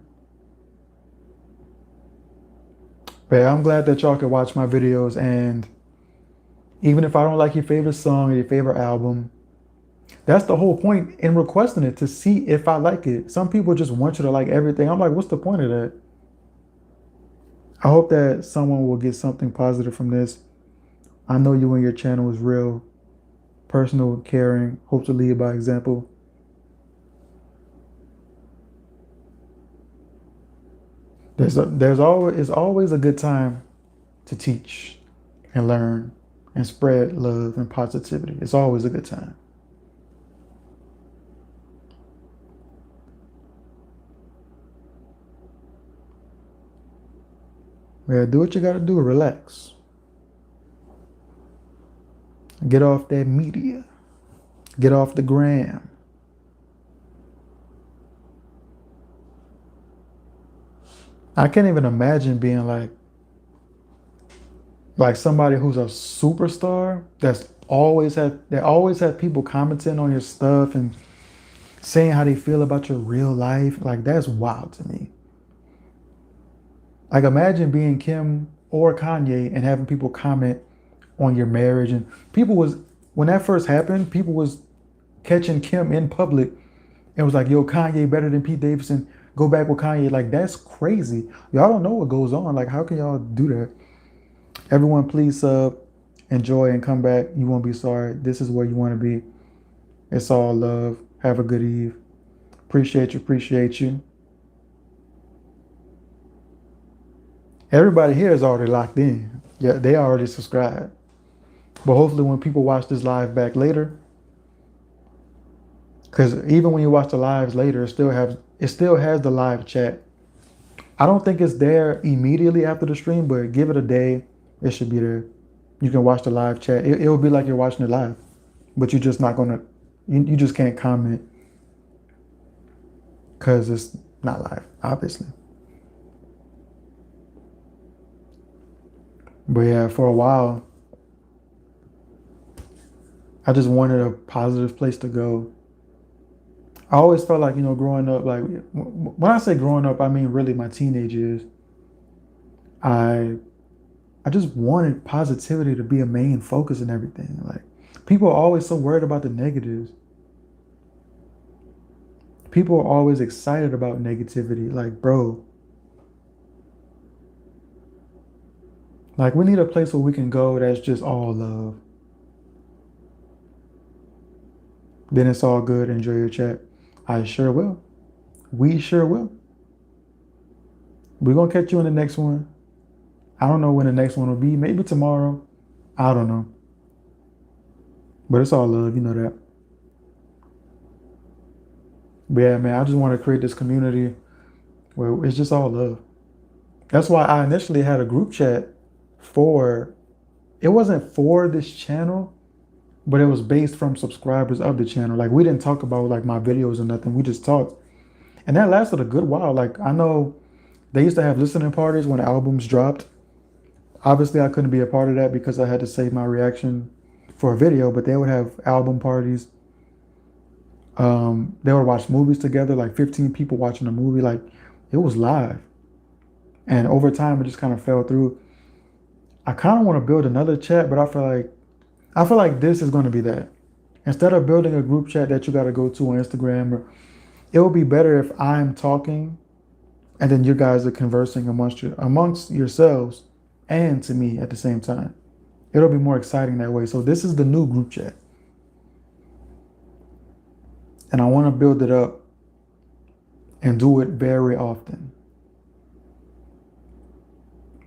But I'm glad that y'all can watch my videos, and even if I don't like your favorite song or your favorite album, that's the whole point in requesting it, to see if I like it. Some people just want you to like everything. I'm like, what's the point of that? I hope that someone will get something positive from this. I know you and your channel is real, personal, caring, hope to lead by example. It's always a good time to teach and learn and spread love and positivity. It's always a good time. Yeah, do what you gotta do. Relax. Get off that media. Get off the gram. I can't even imagine being like somebody who's a superstar that always had people commenting on your stuff and saying how they feel about your real life. Like, that's wild to me. Like, imagine being Kim or Kanye and having people comment on your marriage. And people was when that first happened, people was catching Kim in public and was like, yo, Kanye better than Pete Davidson. Go back with Kanye. Like, that's crazy. Y'all don't know what goes on. Like, how can y'all do that? Everyone, please enjoy, and come back. You won't be sorry. This is where you want to be. It's all love. Have a good eve. Appreciate you. Appreciate you. Everybody here is already locked in. Yeah, they already subscribed. But hopefully when people watch this live back later, because even when you watch the lives later, it still has the live chat. I don't think it's there immediately after the stream, but give it a day, it should be there. You can watch the live chat. It will be like you're watching it live, but you're just not gonna. You just can't comment because it's not live, obviously. But yeah, for a while, I just wanted a positive place to go. I always felt like, growing up, like when I say growing up, I mean really my teenage years. I I just wanted positivity to be a main focus in everything. Like, people are always so worried about the negatives. People are always excited about negativity. Like, bro, like we need a place where we can go that's just all love. Then it's all good. Enjoy your chat. I sure will. We sure will. We're gonna catch you in the next one. I don't know when the next one will be. Maybe tomorrow. I don't know. But it's all love, you know that. But yeah, man, I just want to create this community where it's just all love. That's why I initially had a group chat for, it wasn't for this channel, but it was based from subscribers of the channel. Like, we didn't talk about like my videos or nothing. We just talked. And that lasted a good while. Like, I know they used to have listening parties when albums dropped. Obviously, I couldn't be a part of that because I had to save my reaction for a video, but they would have album parties. They would watch movies together, like 15 people watching a movie. Like, it was live. And over time, it just kind of fell through. I kind of want to build another chat, but I feel like this is going to be that. Instead of building a group chat that you got to go to on Instagram, it would be better if I'm talking and then you guys are conversing amongst yourselves and to me at the same time. It'll be more exciting that way. So this is the new group chat. And I want to build it up and do it very often.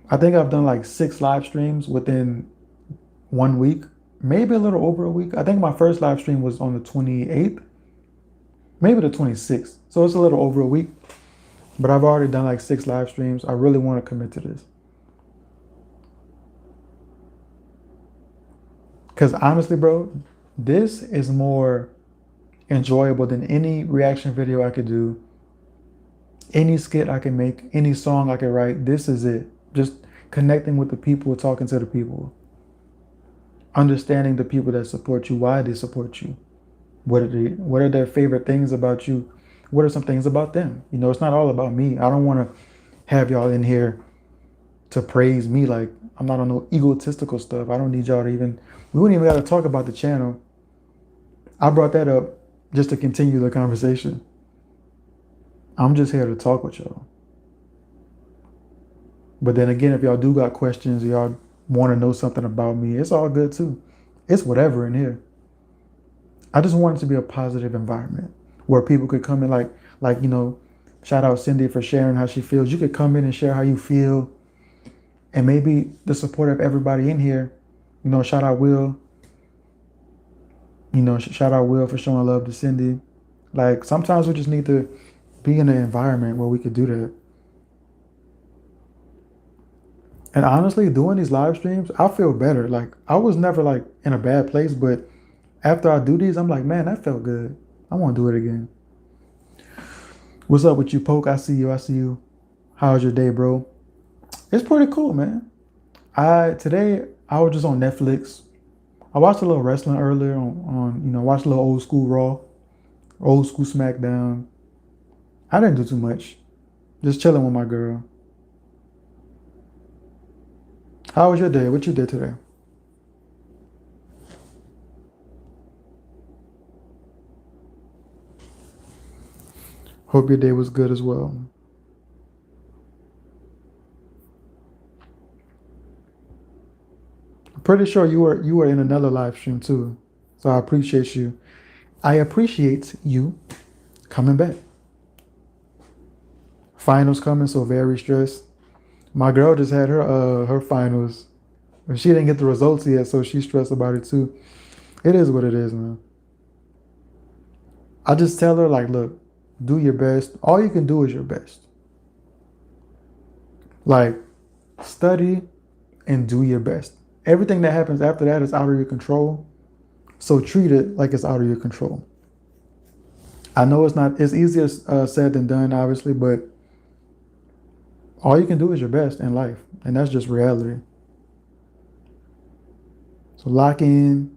I think I've done like 6 live streams within 1 week, maybe a little over a week. I think my first live stream was on the 28th, maybe the 26th. So it's a little over a week, but I've already done like 6 live streams. I really want to commit to this. Because honestly, bro, This is more enjoyable than any reaction video I could do, any skit I can make, any song I could write. This is it. Just connecting with the people, talking to the people, understanding the people that support you, why they support you, what are their favorite things about you, what are some things about them. You know, it's not all about me. I don't want to have y'all in here to praise me. Like, I'm not on no egotistical stuff. I don't need y'all to even, we wouldn't even got to talk about the channel. I brought that up just to continue the conversation. I'm just here to talk with y'all. But then again, if y'all do got questions, y'all want to know something about me, it's all good too. It's whatever in here. I just want it to be a positive environment where people could come in, like, you know, shout out Cindy for sharing how she feels. You could come in and share how you feel. And maybe the support of everybody in here, you know, shout out Will. You know, shout out Will for showing love to Cindy. Like, sometimes we just need to be in an environment where we could do that. And honestly, doing these live streams, I feel better. Like, I was never like in a bad place, but after I do these, I'm like, man, that felt good. I want to do it again. What's up with you, Poke? I see you. I see you. How's your day, bro? It's pretty cool, man. Today I was just on Netflix. I watched a little wrestling earlier on watched a little old school Raw, old school SmackDown. I didn't do too much. Just chilling with my girl. How was your day? What you did today? Hope your day was good as well. I'm pretty sure you were in another live stream too. So I appreciate you. I appreciate you coming back. Finals coming, so very stressed. My girl just had her finals. She didn't get the results yet, so she's stressed about it too. It is what it is, man. I just tell her like, look, do your best. All you can do is your best. Like, study and do your best. Everything that happens after that is out of your control. So treat it like it's out of your control. I know it's easier said than done, obviously, but all you can do is your best in life, and that's just reality. So lock in,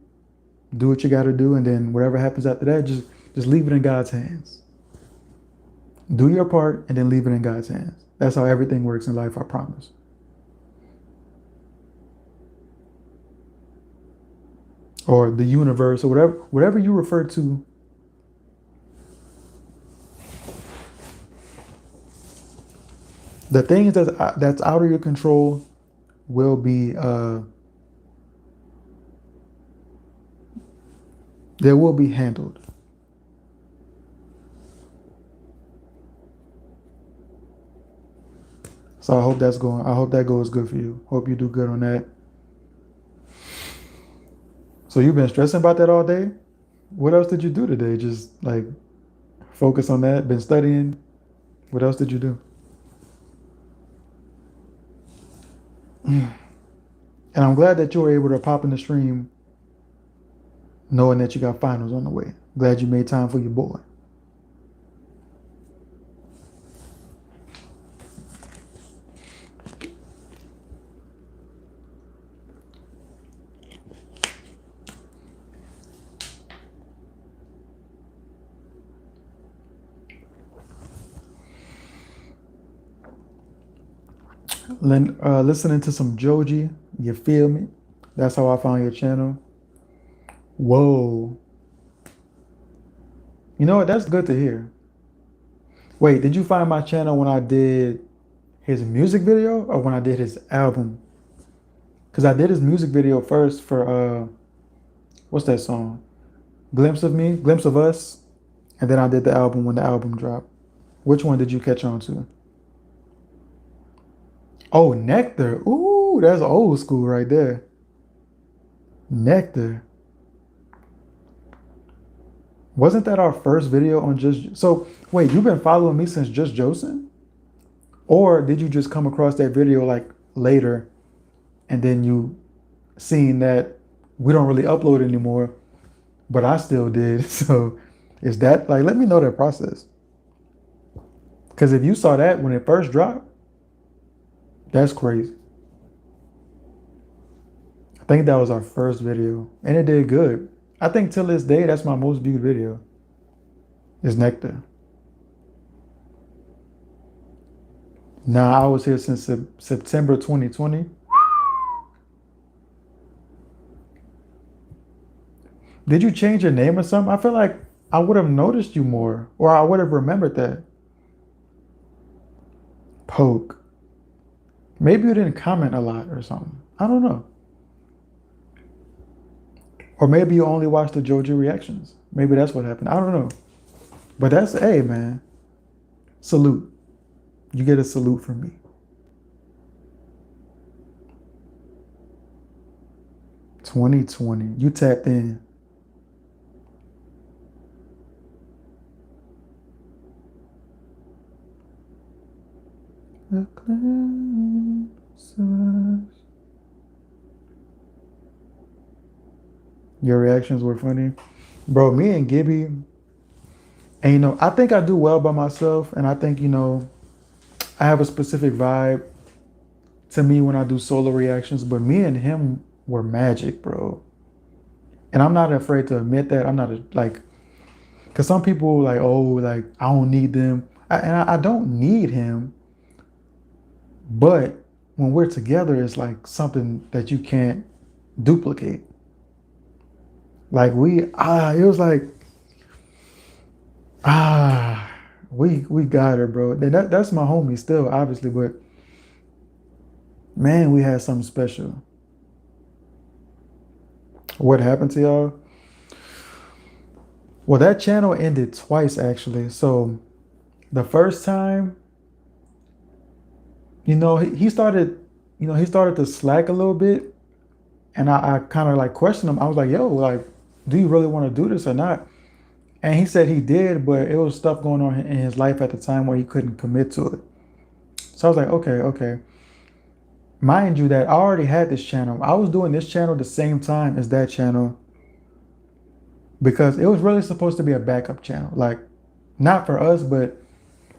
do what you got to do, and then whatever happens after that, just leave it in God's hands. Do your part, and then leave it in God's hands. That's how everything works in life, I promise. Or the universe, or whatever you refer to. The things that's out of your control will be they will be handled. So I hope that goes good for you. Hope you do good on that. So you've been stressing about that all day? What else did you do today? Just like focus on that? Been studying? What else did you do? And I'm glad that you were able to pop in the stream knowing that you got finals on the way. Glad you made time for your boy. Listening to some Joji, you feel me? That's how I found your channel. Whoa. You know what? That's good to hear. Wait, did you find my channel when I did his music video or when I did his album? Because I did his music video first for, what's that song? Glimpse of Me, Glimpse of Us. And then I did the album when the album dropped. Which one did you catch on to? Oh, Nectar. Ooh, that's old school right there. Nectar. Wasn't that our first video on Just... So, wait, you've been following me since Just Josin? Or did you just come across that video like later and then you seen that we don't really upload anymore but I still did. So is that like, let me know that process. Because if you saw that when it first dropped, that's crazy. I think that was our first video and it did good. I think till this day, that's my most viewed video is Nectar. Now I was here since September 2020. Did you change your name or something? I feel like I would have noticed you more or I would have remembered that. Poke. Maybe you didn't comment a lot or something. I don't know. Or maybe you only watched the Joji reactions. Maybe that's what happened. I don't know. But that's, hey, man, salute. You get a salute from me. 2020. You tapped in. Your reactions were funny. Bro, me and Gibby, and I think I do well by myself. And I think, I have a specific vibe to me when I do solo reactions. But me and him were magic, bro. And I'm not afraid to admit that. I'm not like, because some people like, oh, like, I don't need them. And I don't need him. But when we're together, it's like something that you can't duplicate. Like it was like, ah, we got her, bro. And that's my homie still, obviously, but man, we had something special. What happened to y'all? Well, that channel ended twice actually. So the first time, he started, he started to slack a little bit. And I kind of like questioned him. I was like, yo, like, do you really want to do this or not? And he said he did, but it was stuff going on in his life at the time where he couldn't commit to it. So I was like, okay, okay. Mind you that I already had this channel. I was doing this channel the same time as that channel because it was really supposed to be a backup channel. Like, not for us, but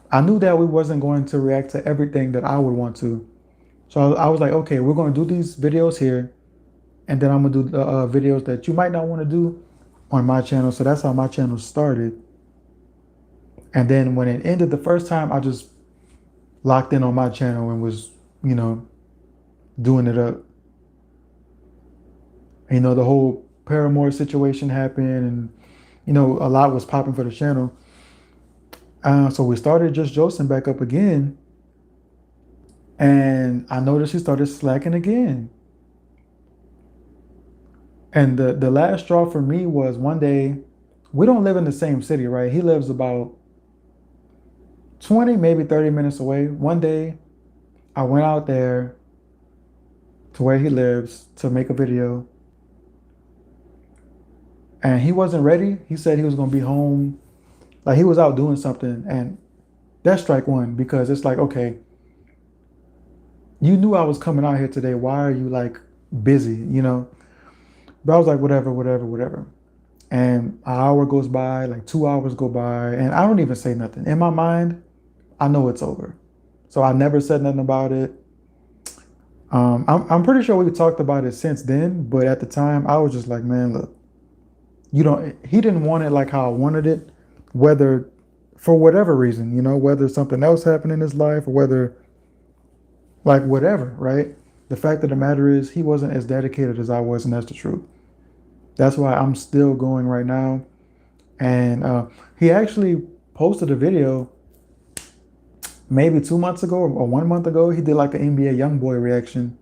I knew that we wasn't going to react to everything that I would want to. So I was like, okay, we're going to do these videos here. And then I'm going to do the videos that you might not want to do on my channel. So that's how my channel started. And then when it ended the first time, I just locked in on my channel and was, doing it up. The whole Paramore situation happened and, a lot was popping for the channel. So we started just Josing back up again. And I noticed he started slacking again. And the last straw for me was one day, we don't live in the same city, right? He lives about 20, maybe 30 minutes away. One day, I went out there to where he lives to make a video. And he wasn't ready. He said he was going to be home. Like he was out doing something. And that's strike one because it's like, okay, you knew I was coming out here today. Why are you like busy, But I was like, whatever, whatever, whatever. And an hour goes by, like 2 hours go by, and I don't even say nothing. In my mind, I know it's over. So I never said nothing about it. I'm pretty sure we talked about it since then, but at the time I was just like, man, look, he didn't want it like how I wanted it, whether for whatever reason, whether something else happened in his life or whether like whatever, right? The fact of the matter is he wasn't as dedicated as I was, and that's the truth. That's why I'm still going right now. And he actually posted a video maybe 2 months ago or 1 month ago. He did like an NBA YoungBoy reaction,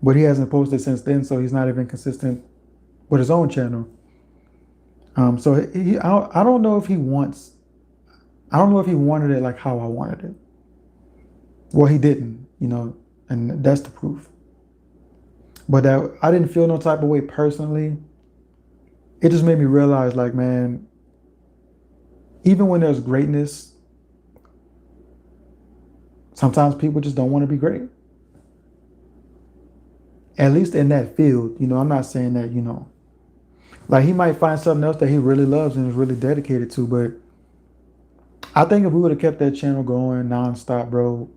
but he hasn't posted since then, so he's not even consistent with his own channel. So I don't know if he wanted it like how I wanted it. Well, he didn't, and that's the proof. But that I didn't feel no type of way personally. It just made me realize, like, man, even when there's greatness, sometimes people just don't want to be great. At least in that field, I'm not saying that, Like he might find something else that he really loves and is really dedicated to. But I think if we would have kept that channel going nonstop, bro,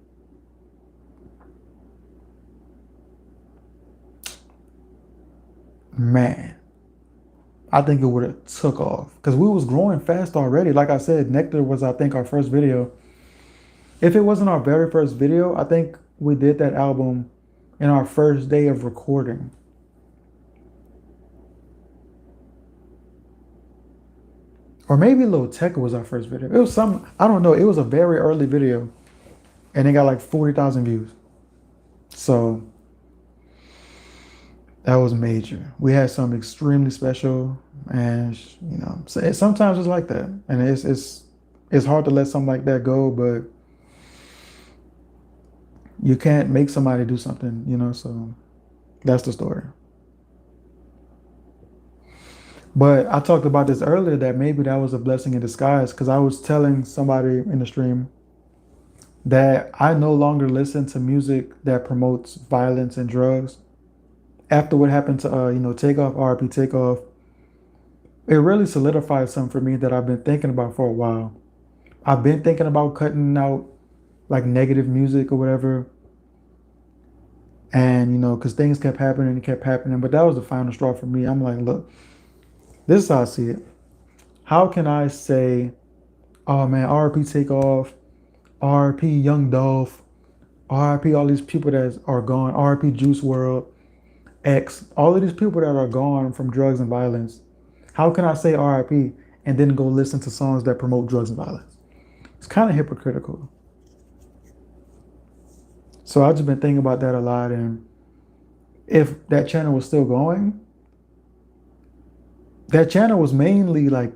man, I think it would have took off because we was growing fast already. Like I said, Nectar was I think our first video. If it wasn't our very first video, I think we did that album in our first day of recording. Or maybe Lil Tecca was our first video. It was some, I don't know. It was a very early video and it got like 40,000 views. So that was major. We had something extremely special, and you know, sometimes it's like that, and it's hard to let something like that go, but you can't make somebody do something, you know. So that's the story. But I talked about this earlier that maybe that was a blessing in disguise because I was telling somebody in the stream that I no longer listen to music that promotes violence and drugs. After what happened to Takeoff, RP Takeoff, it really solidified something for me that I've been thinking about for a while. I've been thinking about cutting out like negative music or whatever. And, you know, because things kept happening and kept happening. But that was the final straw for me. I'm like, look, this is how I see it. How can I say, oh man, RP Takeoff, RP Young Dolph, RP all these people that are gone, RP Juice World, X, all of these people that are gone from drugs and violence. How can I say RIP and then go listen to songs that promote drugs and violence? It's kind of hypocritical. So I've just been thinking about that a lot. And if that channel was still going, that channel was mainly like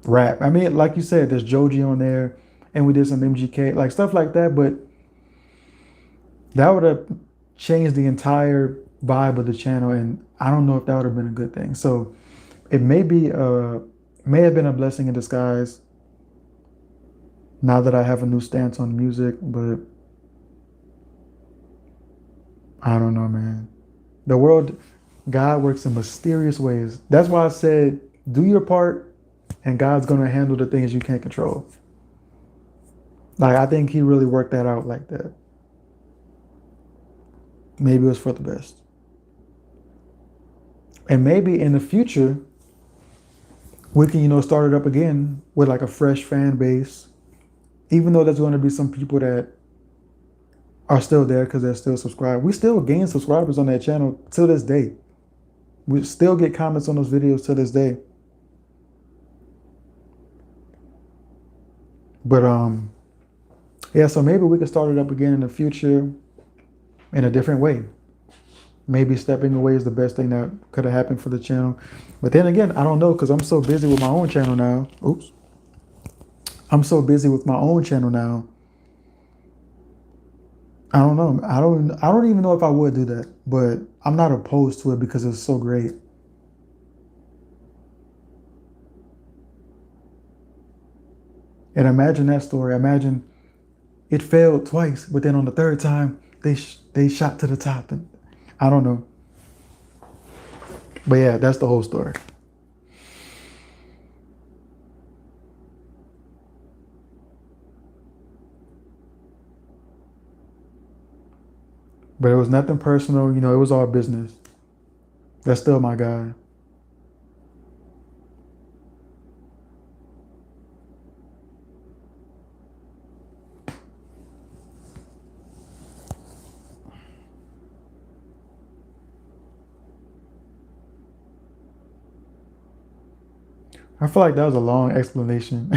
rap. I mean, like you said, there's Joji on there and we did some MGK, like stuff like that. But that would have changed the entire vibe of the channel. And I don't know if that would have been a good thing. So it may have been a blessing in disguise now that I have a new stance on music, but I don't know, man. The world, God works in mysterious ways. That's why I said, do your part and God's going to handle the things you can't control. Like, I think he really worked that out like that. Maybe it was for the best. And maybe in the future, we can, start it up again with like a fresh fan base, even though there's going to be some people that are still there because they're still subscribed. We still gain subscribers on that channel till this day. We still get comments on those videos to this day. But yeah, so maybe we could start it up again in the future in a different way. Maybe stepping away is the best thing that could have happened for the channel. But then again, I don't know because I'm so busy with my own channel now. Oops. I'm so busy with my own channel now. I don't know. I don't even know if I would do that, but I'm not opposed to it because it's so great. And imagine that story. Imagine it failed twice, but then on the third time they shot to the top. And I don't know. But yeah, that's the whole story. But it was nothing personal, it was all business. That's still my guy. I feel like that was a long explanation.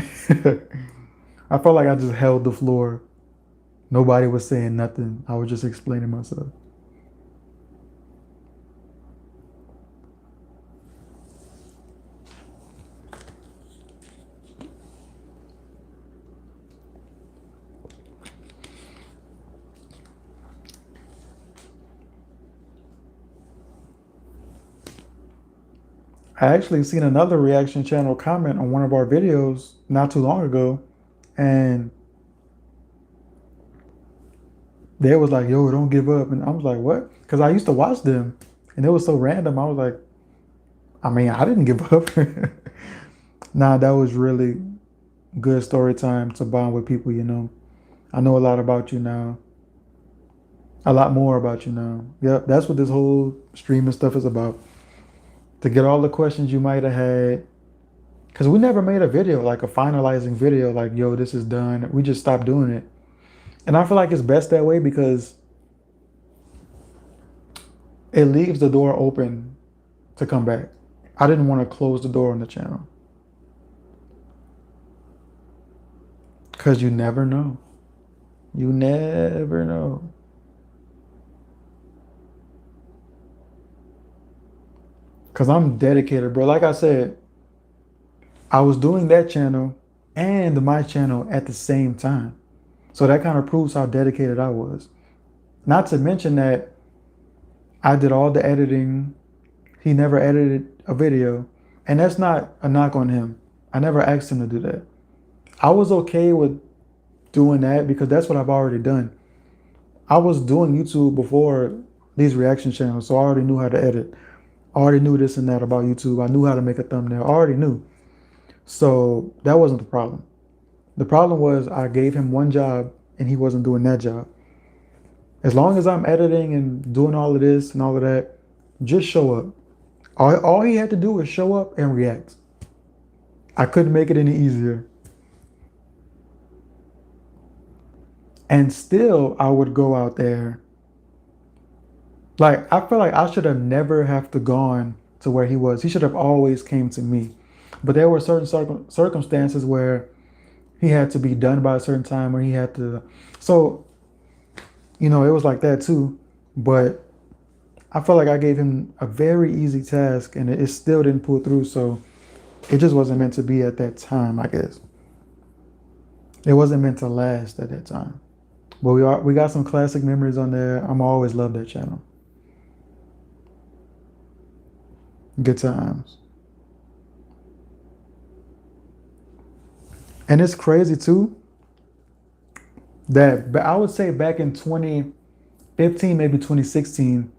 I felt like I just held the floor. Nobody was saying nothing. I was just explaining myself. I actually seen another reaction channel comment on one of our videos not too long ago, and they was like, "Yo, don't give up," and I was like, "What?" Because I used to watch them, and it was so random. I was like, I mean, I didn't give up. Nah, that was really good story time to bond with people, you know. I know a lot about you now. A lot more about you now. Yep, that's what this whole streaming stuff is about. To get all the questions you might have had. Because we never made a video, like a finalizing video, like, yo, this is done. We just stopped doing it. And I feel like it's best that way because it leaves the door open to come back. I didn't want to close the door on the channel. Because you never know. You never know. Because I'm dedicated, bro. Like I said, I was doing that channel and my channel at the same time. So that kind of proves how dedicated I was. Not to mention that I did all the editing. He never edited a video. And that's not a knock on him. I never asked him to do that. I was okay with doing that because that's what I've already done. I was doing YouTube before these reaction channels, so I already knew how to edit. I already knew this and that about YouTube. I knew how to make a thumbnail. I already knew. So that wasn't the problem. The problem was I gave him one job and he wasn't doing that job. As long as I'm editing and doing all of this and all of that, just show up. All he had to do was show up and react. I couldn't make it any easier. And still, I would go out there. Like, I feel like I should have never have to gone to where he was. He should have always came to me. But there were certain circumstances where he had to be done by a certain time, where he had to. So, you know, it was like that too. But I felt like I gave him a very easy task and it still didn't pull through. So it just wasn't meant to be at that time, I guess. It wasn't meant to last at that time. But we got some classic memories on there. I'm always love that channel. Good times. And it's crazy too that I would say back in 2015, maybe 2016,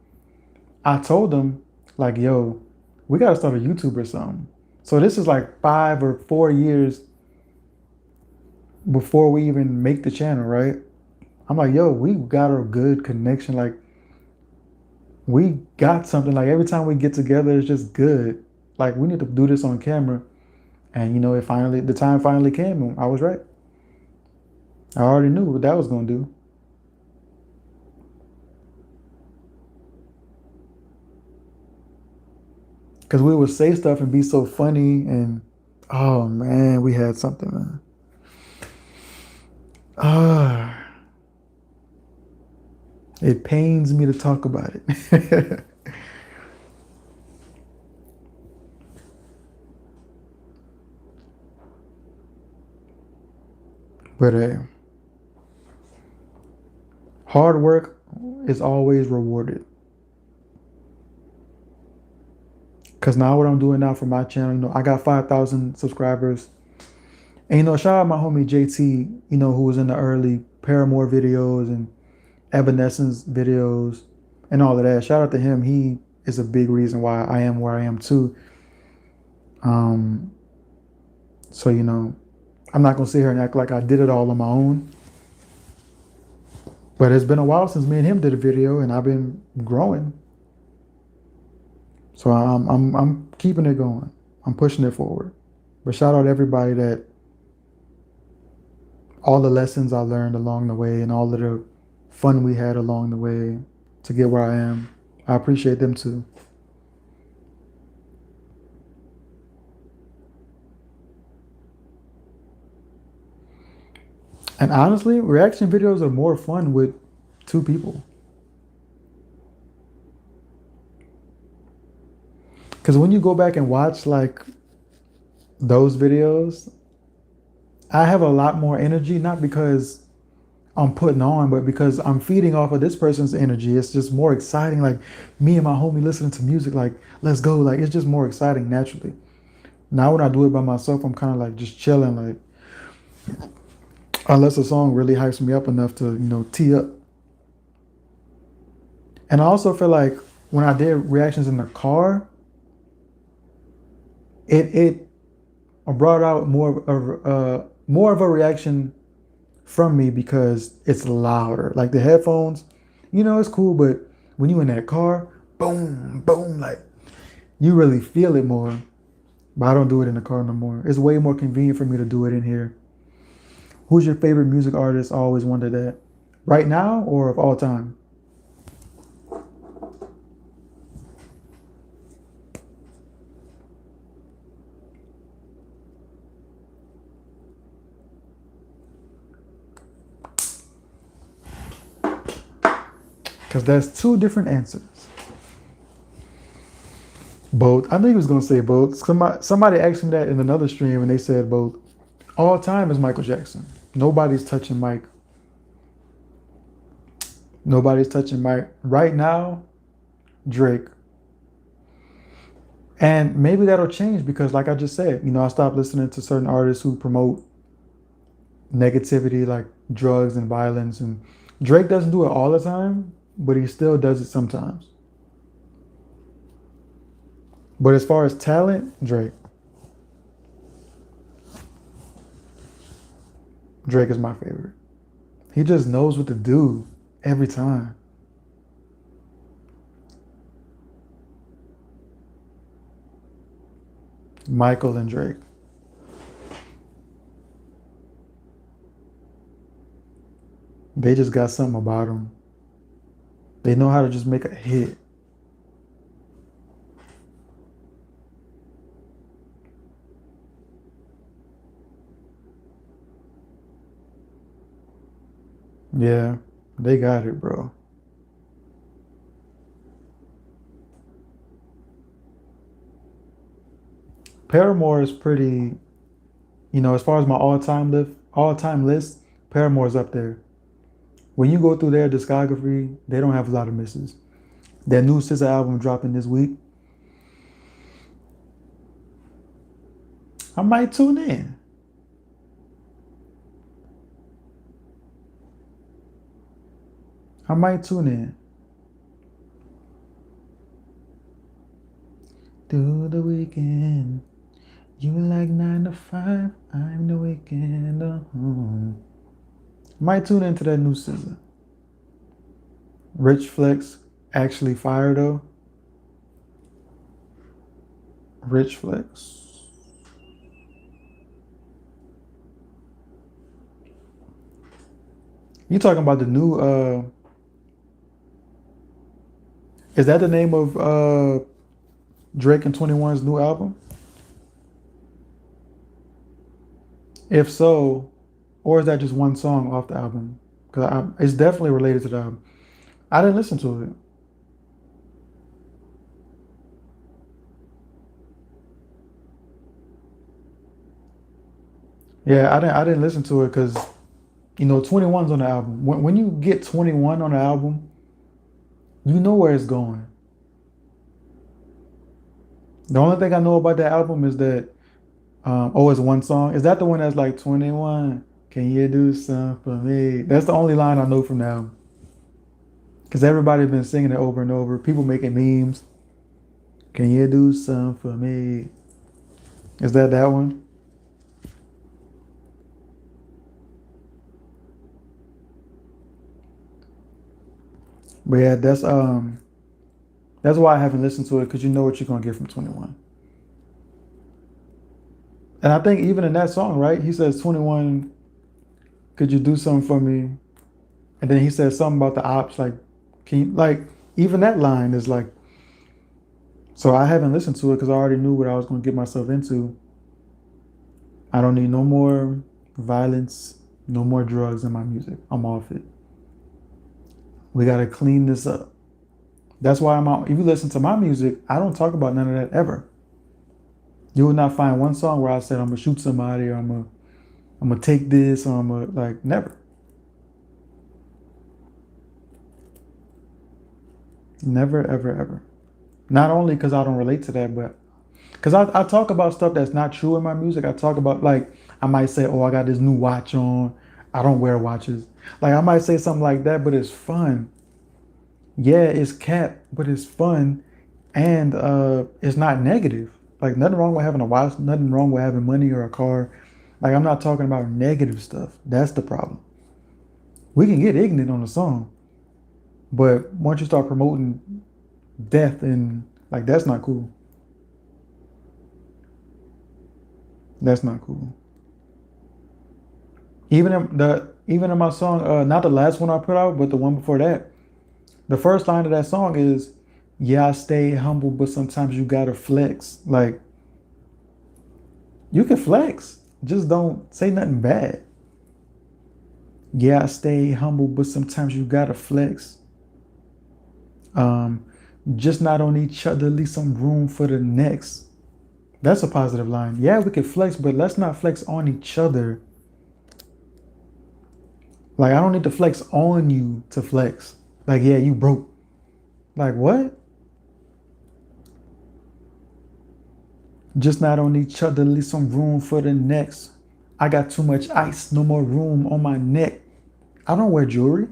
I told them like, yo, we gotta start a YouTube or something. So this is like 5 or 4 years before we even make the channel, right? I'm like, yo, we got a good connection. Like, we got something. Like, every time we get together, it's just good. Like, we need to do this on camera. And, you know, the time finally came and I was right. I already knew what that was going to do. Because we would say stuff and be so funny. And, oh, man, we had something, man. It pains me to talk about it. But hard work is always rewarded. Because now what I'm doing now for my channel, you know, I got 5,000 subscribers. And, you know, shout out my homie JT, you know, who was in the early Paramore videos and Evanescence videos and all of that. Shout out to him. He is a big reason why I am where I am too. So, you know, I'm not going to sit here and act like I did it all on my own. But it's been a while since me and him did a video and I've been growing. So I'm keeping it going. I'm pushing it forward. But shout out to everybody that all the lessons I learned along the way and all of the fun we had along the way to get where I am. I appreciate them too. And honestly, reaction videos are more fun with 2 people. Because when you go back and watch like those videos, I have a lot more energy, not because I'm putting on, but because I'm feeding off of this person's energy. It's just more exciting. Like me and my homie listening to music, like, let's go. Like, it's just more exciting naturally. Now when I do it by myself, I'm kind of like just chilling, like, unless a song really hypes me up enough to, you know, tee up. And I also feel like when I did reactions in the car, it brought out more of a reaction from me because it's louder. Like the headphones, it's cool, but when you in that car, boom, boom, like you really feel it more. But I don't do it in the car no more. It's way more convenient for me to do it in here. Who's your favorite music artist? I always wondered that. Right now or of all time? Because that's two different answers. Both. I knew he was gonna say both. Somebody asked me that in another stream, and they said both. All time is Michael Jackson. Nobody's touching Mike. Nobody's touching Mike. Right now, Drake. And maybe that'll change because, like I just said, I stopped listening to certain artists who promote negativity like drugs and violence. And Drake doesn't do it all the time, but he still does it sometimes. But as far as talent, Drake. Drake is my favorite. He just knows what to do every time. Michael and Drake. They just got something about them. They know how to just make a hit. Yeah, they got it, bro. Paramore is pretty, as far as my all time list, Paramore's up there. When you go through their discography, they don't have a lot of misses. That new SZA album dropping this week, I might tune in. I might tune in. Do the weekend. You like 9 to 5. I'm the weekend. Might tune into that new SZA. Rich Flex actually fire though. Rich Flex. You talking about the new is that the name of Drake and 21's new album? If so, or is that just one song off the album? Because it's definitely related to the album. I didn't listen to it. Yeah, I didn't listen to it because 21's on the album. When you get 21 on the album, you know where it's going. The only thing I know about that album is that it's one song. Is that the one that's like 21? Can you do something for me? That's the only line I know from the album. Because everybody's been singing it over and over. People making memes. Can you do something for me? Is that one? But yeah, that's why I haven't listened to it because you know what you're gonna get from 21. And I think even in that song, right? He says 21, could you do something for me? And then he says something about the ops, like, can you, like, even that line is like, so I haven't listened to it because I already knew what I was gonna get myself into. I don't need no more violence, no more drugs in my music. I'm off it. We gotta clean this up. That's why I'm out. If you listen to my music, I don't talk about none of that ever. You will not find one song where I said I'm gonna shoot somebody or I'm gonna take this or I'm gonna like never. Never, ever, ever. Not only because I don't relate to that, but because I talk about stuff that's not true in my music. I talk about like I might say, oh, I got this new watch on. I don't wear watches. Like I might say something like that, but it's fun. Yeah, it's cap, but it's fun and it's not negative. Like nothing wrong with having a watch, nothing wrong with having money or a car. Like I'm not talking about negative stuff. That's the problem. We can get ignorant on the song, but once you start promoting death and like that's not cool. That's not cool. Even in my song, not the last one I put out, but the one before that, the first line of that song is, "Yeah, I stay humble, but sometimes you gotta flex." Like you can flex, just don't say nothing bad. Yeah, I stay humble, but sometimes you gotta flex. Um, just not on each other, leave some room for the next. That's a positive line. Yeah, we can flex, but let's not flex on each other. Like I don't need to flex on you to flex. Like, yeah, you broke. Like what? Just not on each other, leave some room for the next. I got too much ice, no more room on my neck. I don't wear jewelry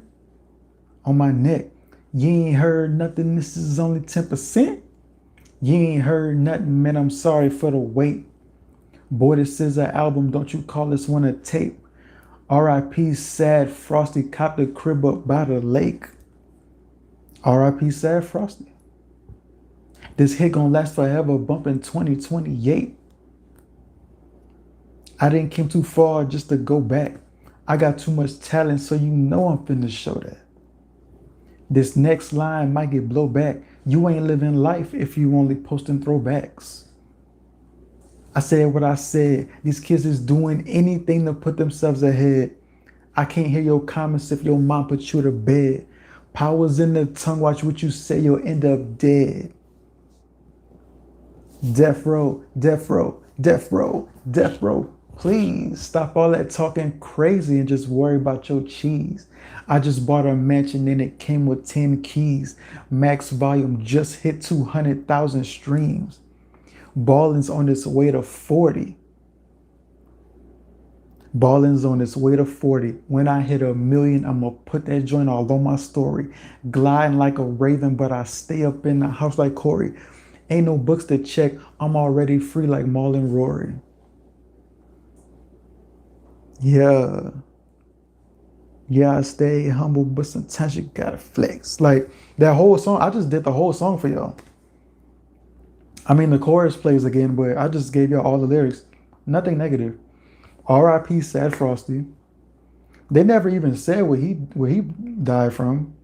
on my neck. You ain't heard nothing, this is only 10%. You ain't heard nothing, man, I'm sorry for the wait. Boy, this is an album, don't you call this one a tape. R.I.P. Sad Frosty, cop the crib up by the lake. R.I.P. Sad Frosty. This hit gonna last forever, bumping 2028. I didn't come too far just to go back. I got too much talent, so you know I'm finna show that. This next line might get blowback. You ain't living life if you only posting throwbacks. I said what I said. These kids is doing anything to put themselves ahead. I can't hear your comments if your mom put you to bed. Powers in the tongue, watch what you say, you'll end up dead. Death row, death row, death row, death row. Please stop all that talking crazy and just worry about your cheese. I just bought a mansion and it came with 10 keys. Max volume just hit 200,000 streams. Ballin's on its way to 40. Ballin's on its way to 40. When I hit 1,000,000, I'm gonna put that joint all on my story. Gliding like a raven, but I stay up in the house like Corey. Ain't no books to check. I'm already free like Marlon Rory. Yeah. Yeah, I stay humble, but sometimes you gotta flex. Like that whole song, I just did the whole song for y'all. I mean, the chorus plays again, but I just gave y'all all the lyrics. Nothing negative. R.I.P. Sad Frosty. They never even said where he died from.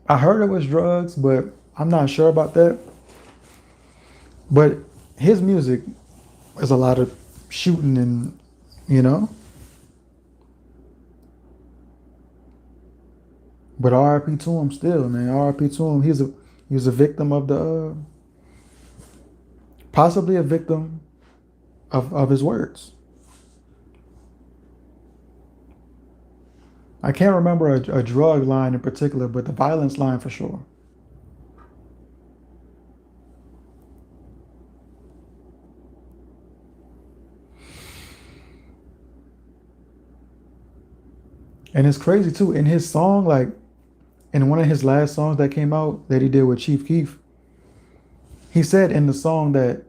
I heard it was drugs, but I'm not sure about that. But his music is a lot of shooting and, you know. But R.I.P. to him still, man. R.I.P. to him. He was a victim of the possibly a victim of his words. I can't remember a drug line in particular, but the violence line for sure. And it's crazy too. In his song, like in one of his last songs that came out that he did with Chief Keef, he said in the song that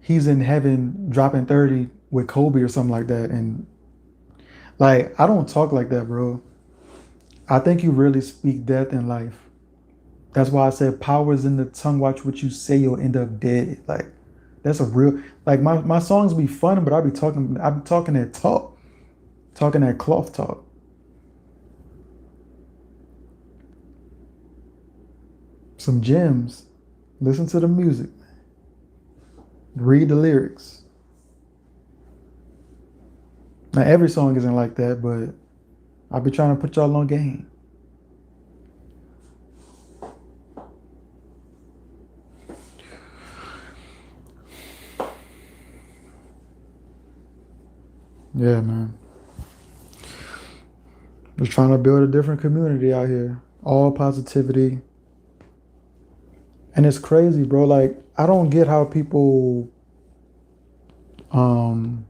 he's in heaven dropping 30 with Kobe or something like that. And like, I don't talk like that, bro. I think you really speak death in life. That's why I said powers in the tongue, watch what you say, you'll end up dead. Like, that's a real, like my songs be fun, but I be talking that talk, talking that cloth talk. Some gems. Listen to the music. Read the lyrics. Now every song isn't like that, but I'll be trying to put y'all on game. Yeah, man. Just trying to build a different community out here. All positivity. And it's crazy, bro. Like, I don't get how people um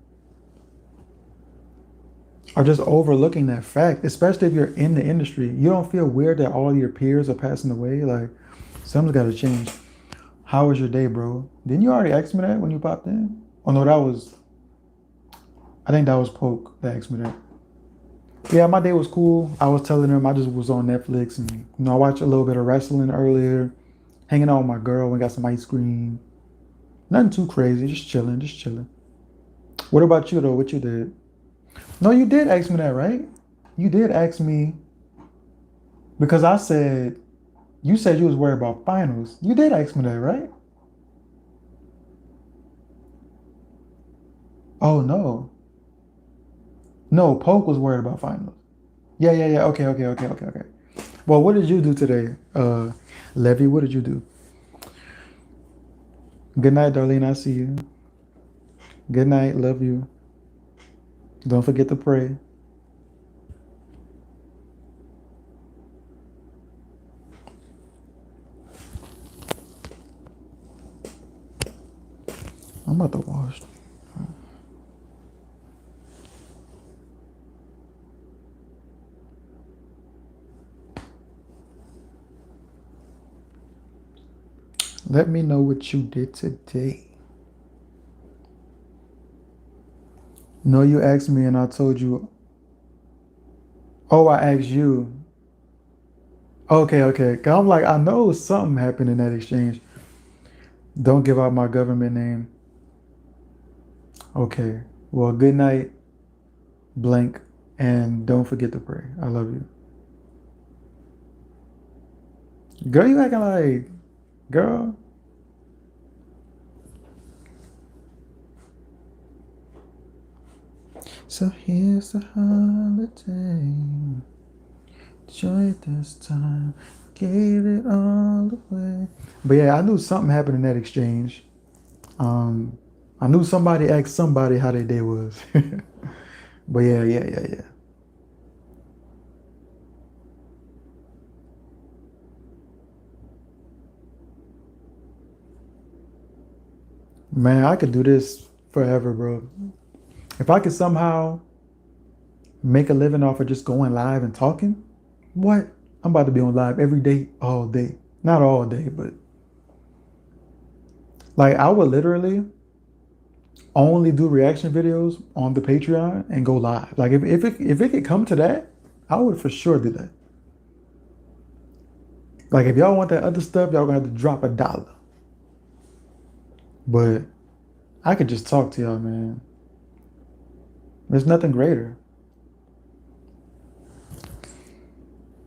are just overlooking that fact, especially if you're in the industry. You don't feel weird that all your peers are passing away? Like, something's gotta change. How was your day, bro? Didn't you already ask me that when you popped in? Oh no, that was I think that was Poke that asked me that. Yeah, my day was cool. I was telling him I just was on Netflix and I watched a little bit of wrestling earlier, hanging out with my girl and got some ice cream. Nothing too crazy, just chilling, just chilling. What about you though? What you did? No, you did ask me that, right? You did ask me because I said you said you was worried about finals. You did ask me that, right? Oh no. No, Poke was worried about finals. Yeah, yeah, yeah. Okay, okay, okay, okay, okay. Well, what did you do today? Levy, what did you do? Good night, Darlene. I see you. Good night. Love you. Don't forget to pray. I'm about to wash. Let me know what you did today. No, you asked me and I told you. Oh, I asked you. Okay, okay. 'Cause I'm like, I know something happened in that exchange. Don't give out my government name. Okay. Well, good night, blank, and don't forget to pray. I love you. Girl, you acting like, girl. So here's the holiday. Enjoy this time. Gave it all away. But yeah, I knew something happened in that exchange. Um, I knew somebody asked somebody how their day was. But yeah, yeah, yeah, yeah. Man, I could do this forever, bro. If I could somehow make a living off of just going live and talking, what? I'm about to be on live every day, all day. Not all day, but like I would literally only do reaction videos on the Patreon and go live. Like if it could come to that, I would for sure do that. Like if y'all want that other stuff, y'all gonna have to drop $1. But I could just talk to y'all, man. There's nothing greater.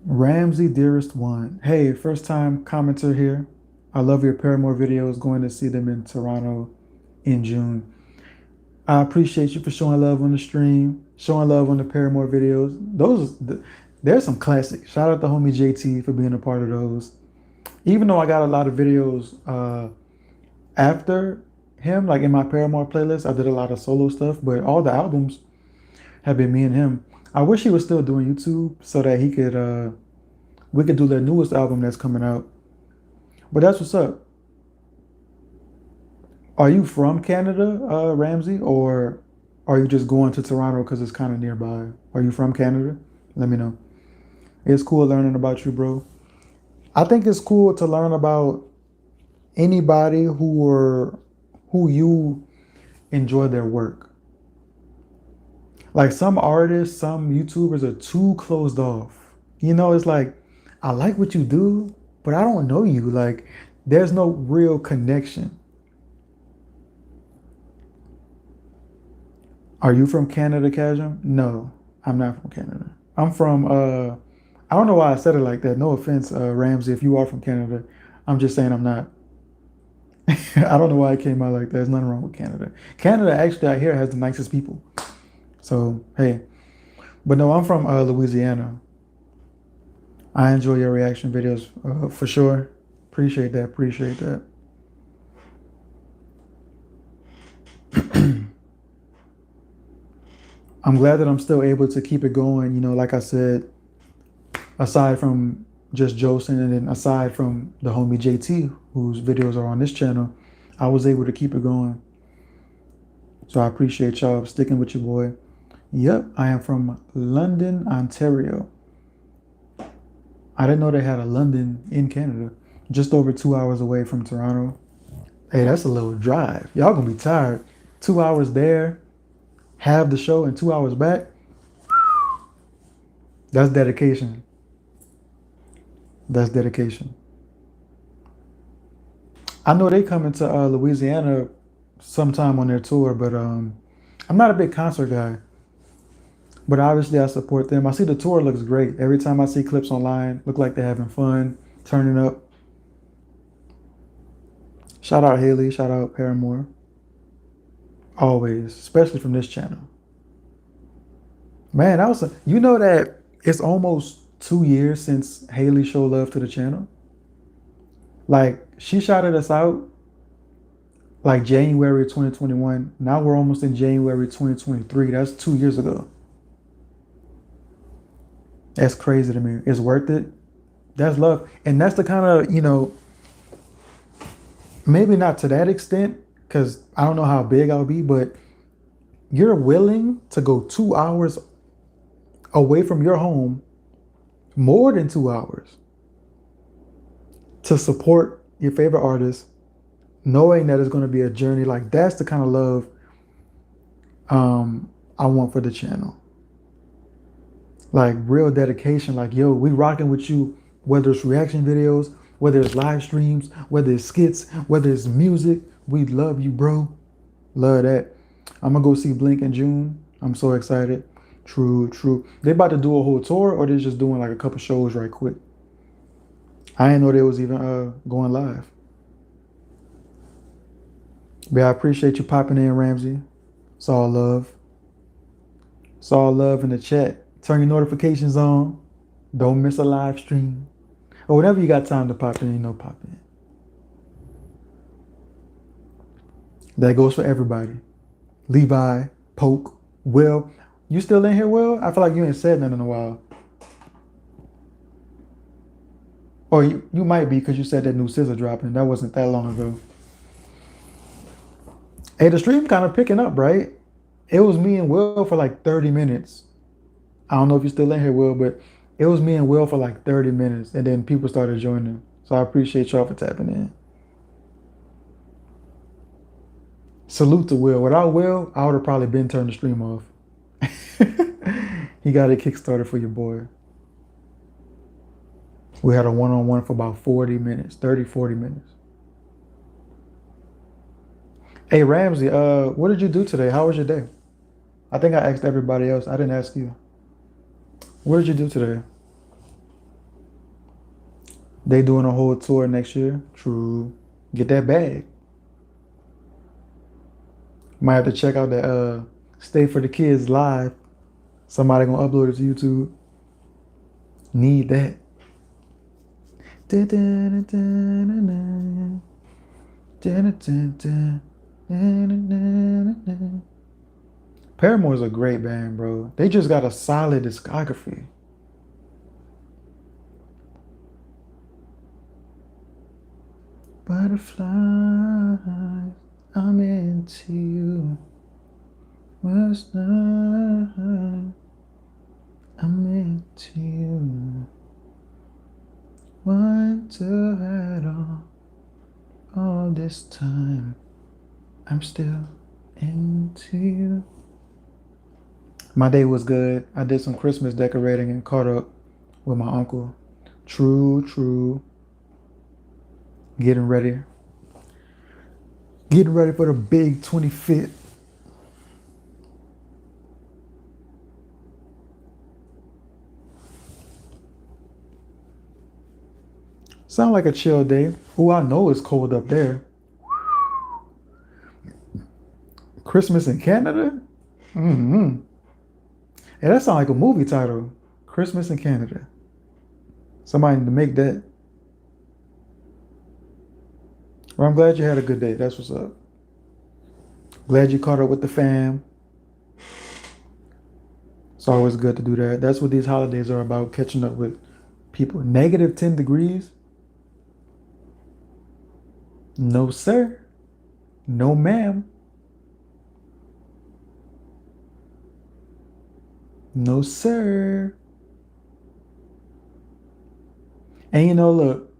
Ramsey, dearest one. Hey, first time commenter here. I love your Paramore videos. Going to see them in Toronto in June. I appreciate you for showing love on the stream, showing love on the Paramore videos. There's some classics. Shout out to homie JT for being a part of those. Even though I got a lot of videos after him, like in my Paramore playlist, I did a lot of solo stuff, but all the albums have been me and him. I wish he was still doing YouTube so that he could we could do the newest album that's coming out. But that's what's up. Are you from Canada, Ramsey, or are you just going to Toronto because it's kind of nearby? Are you from Canada? Let me know. It's cool learning about you, bro. I think it's cool to learn about anybody who you enjoy their work. Like some artists, some YouTubers are too closed off. It's like I like what you do, but I don't know you. Like there's no real connection. Are you from Canada, Kajam? No, I'm not from Canada. I'm from I don't know why I said it like that. No offense, Ramsey, if you are from Canada. I'm just saying I'm not. I don't know why it came out like that. There's nothing wrong with Canada. Canada actually I hear has the nicest people. So hey. But no, I'm from Louisiana. I enjoy your reaction videos for sure. Appreciate that. Appreciate that. I'm glad that I'm still able to keep it going. Like I said, aside from just Josen and then aside from the homie JT, whose videos are on this channel, I was able to keep it going. So I appreciate y'all sticking with your boy. Yep, I am from London, Ontario. I didn't know they had a London in Canada, just over 2 hours away from Toronto. Hey, that's a little drive. Y'all gonna be tired. 2 hours there, have the show, and 2 hours back. That's dedication. That's dedication. I know they coming to Louisiana sometime on their tour, but I'm not a big concert guy. But obviously, I support them. I see the tour looks great. Every time I see clips online, look like they're having fun, turning up. Shout out Haley. Shout out Paramore. Always, especially from this channel. Man, you know that it's almost 2 years since Haley showed love to the channel. Like she shouted us out like January 2021. Now we're almost in January 2023. That's 2 years ago. That's crazy to me. It's worth it. That's love. And that's the kind of, maybe not to that extent, because I don't know how big I'll be, but you're willing to go 2 hours away from your home, more than 2 hours, to support your favorite artist, knowing that it's going to be a journey. Like that's the kind of love I want for the channel. Like real dedication. Like, yo, we rocking with you, whether it's reaction videos, whether it's live streams, whether it's skits, whether it's music. We love you, bro. Love that. I'm gonna go see Blink in June. I'm so excited. True, true. They about to do a whole tour, or they just doing like a couple shows right quick. I didn't know they was even going live. But I appreciate you popping in, Ramsey. It's all love. It's all love in the chat. Turn your notifications on. Don't miss a live stream. Or whenever you got time to pop in, pop in. That goes for everybody. Levi, Poke, Will. You still in here, Will? I feel like you ain't said nothing in a while. Or you might be because you said that new scissor dropping. That wasn't that long ago. Hey, the stream kind of picking up, right? It was me and Will for like 30 minutes. I don't know if you're still in here, Will, but it was me and Will for like 30 minutes, and then people started joining. So I appreciate y'all for tapping in. Salute to Will. Without Will, I would have probably been turned the stream off. He got a Kickstarter for your boy. We had a one-on-one for about 40 minutes, 30, 40 minutes. Hey, Ramsey, what did you do today? How was your day? I think I asked everybody else. I didn't ask you. What did you do today? They doing a whole tour next year. True. Get that bag. Might have to check out that Stay for the Kids live. Somebody gonna upload it to YouTube. Need that. Paramore's a great band, bro. They just got a solid discography. Butterflies, I'm into you. Last night, I'm into you. Wonder at all this time, I'm still into you. My day was good. I did some Christmas decorating and caught up with my uncle. True, true. Getting ready. Getting ready for the big 25th. Sound like a chill day. Oh, I know it's cold up there. Christmas in Canada? Mm-hmm. Yeah, that sounds like a movie title. Christmas in Canada. Somebody need to make that. Well, I'm glad you had a good day. That's what's up. Glad you caught up with the fam. It's always good to do that. That's what these holidays are about, catching up with people. Negative 10 degrees? No, sir. No, ma'am. No, sir. And look,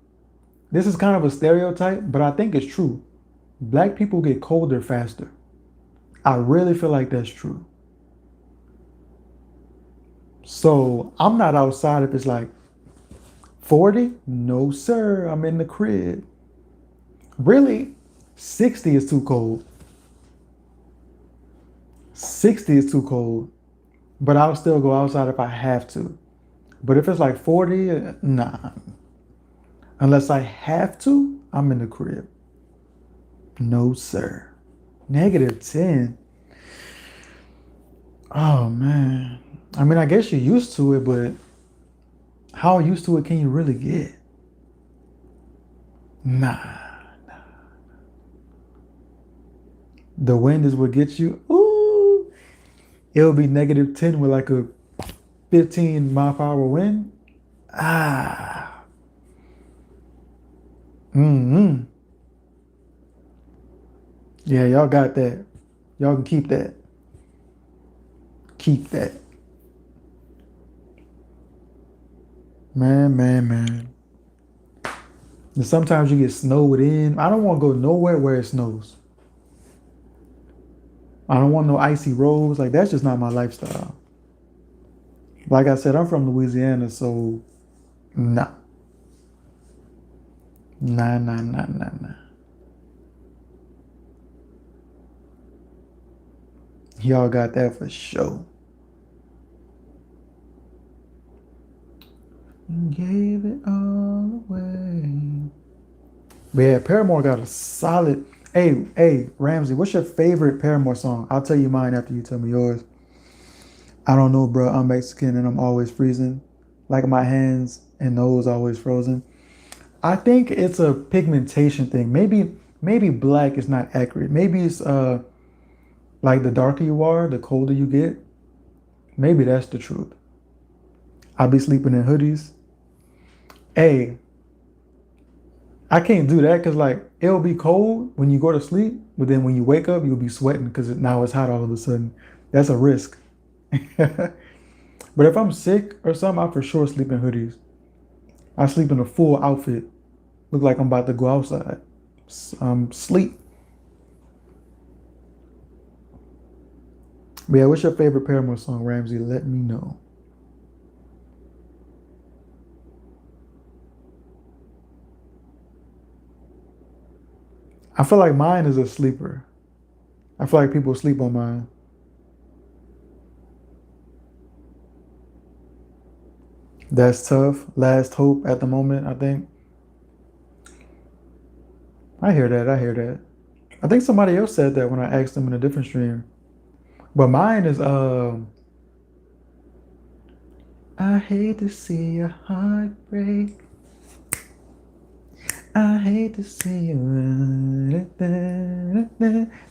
this is kind of a stereotype, but I think it's true. Black people get colder faster. I really feel like that's true. So I'm not outside if it's like 40. No, sir. I'm in the crib. Really? 60 is too cold. 60 is too cold. But I'll still go outside if I have to. But if it's like 40, nah. Unless I have to, I'm in the crib. No, sir. -10. Oh, man. I mean, I guess you're used to it, but how used to it can you really get? Nah. The wind is what gets you. Ooh. It'll be -10 with like a 15-mile-per-hour wind. Ah. Mm-hmm. Yeah, y'all got that. Y'all can keep that. Keep that. Man, man, man. And sometimes you get snowed in. I don't want to go nowhere where it snows. I don't want no icy roads. Like, that's just not my lifestyle. Like I said, I'm from Louisiana, so nah. Nah, nah, nah, nah, nah. Y'all got that for sure. Gave it all away. But yeah, Paramore got a solid. Hey, Ramsey, what's your favorite Paramore song? I'll tell you mine after you tell me yours. I don't know, bro. I'm Mexican and I'm always freezing. Like my hands and nose always frozen. I think it's a pigmentation thing. Maybe black is not accurate. Maybe it's like the darker you are, the colder you get. Maybe that's the truth. I'll be sleeping in hoodies. Hey, I can't do that because like it'll be cold when you go to sleep, but then when you wake up, you'll be sweating because now it's hot all of a sudden. That's a risk. But if I'm sick or something, I for sure sleep in hoodies. I sleep in a full outfit. Look like I'm about to go outside. Sleep. But yeah, what's your favorite Paramore song, Ramsey? Let me know. I feel like mine is a sleeper. I feel like people sleep on mine. That's tough. Last hope at the moment, I think. I hear that. I hear that. I think somebody else said that when I asked them in a different stream. But mine is I hate to see your heart break. I hate to see you.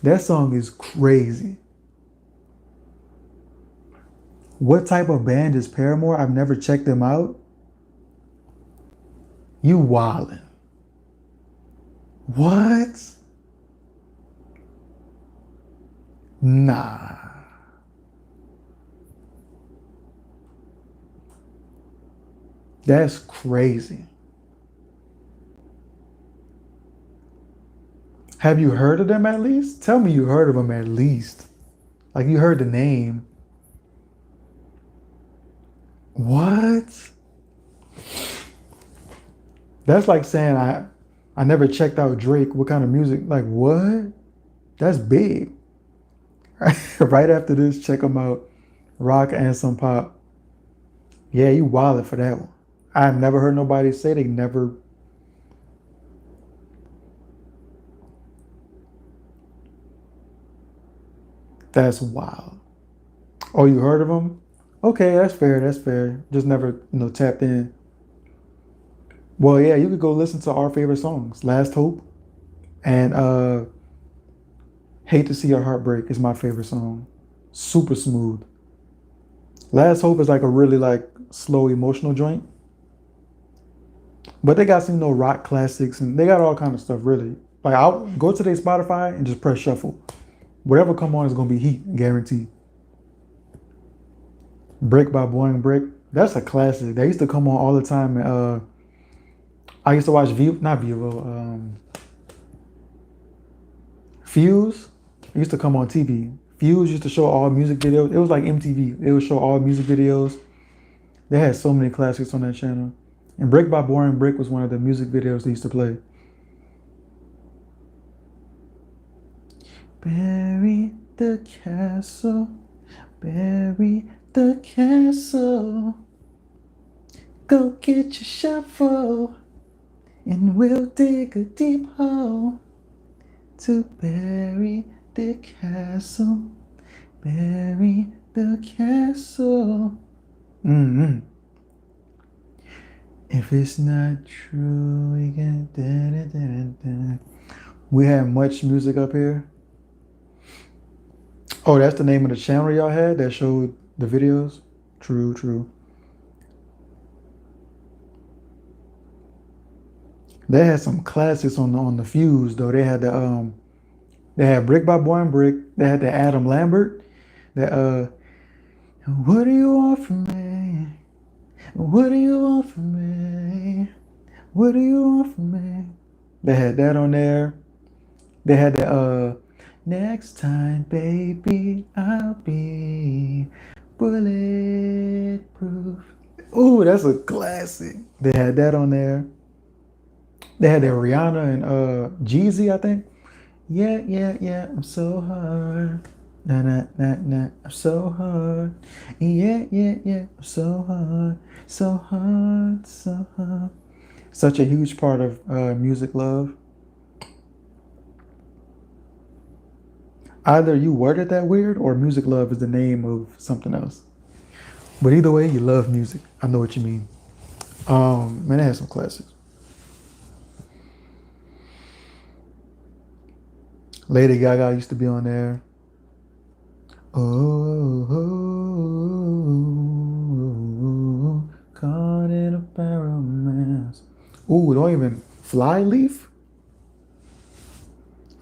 That song is crazy. What type of band is Paramore? I've never checked them out. You wildin'. What? Nah. That's crazy. Have you heard of them at least? Tell me you heard of them at least. Like you heard the name. What? That's like saying I never checked out Drake. What kind of music? Like what? That's big. Right after this, check them out. Rock and some pop. Yeah, you wildin' for that one. I've never heard nobody say they never. That's wild. Oh, you heard of them? Okay, that's fair. That's fair. Just never, tapped in. Well, yeah, you could go listen to our favorite songs. Last Hope and Hate to See Your Heart Break is my favorite song. Super smooth. Last Hope is like a really like slow emotional joint. But they got some rock classics and they got all kind of stuff really. Like I'll go to their Spotify and just press shuffle. Whatever come on is gonna be heat, guaranteed. Brick by Boing Brick. That's a classic. They used to come on all the time. I used to watch not Vivo. Fuse it used to come on TV. Fuse used to show all music videos. It was like MTV. It would show all music videos. They had so many classics on that channel. And Brick by Boring Brick was one of the music videos they used to play. Bury the castle, bury the castle. Go get your shovel, and we'll dig a deep hole to bury the castle, bury the castle. Mm-hmm. If it's not true, we can da-da-da-da-da. We had much music up here. Oh, that's the name of the channel y'all had that showed the videos? True, true. They had some classics on the Fuse though. They had Brick by Boy and Brick. They had the Adam Lambert. That what do you want from me? What do you want from me? What do you want from me? They had that on there. They had the next time, baby, I'll be bulletproof. Ooh, that's a classic. They had that on there. They had that Rihanna and Jeezy, I think. Yeah, yeah, yeah, I'm so hard. Nah, nah, nah, nah, I'm so hard. Yeah, yeah, yeah, I'm so hard. So hard, so hard. Such a huge part of music love. Either you worded that weird or music love is the name of something else. But either way, you love music. I know what you mean. Man, it has some classics. Lady Gaga used to be on there. Oh, caught in a romance. Ooh, don't even Flyleaf.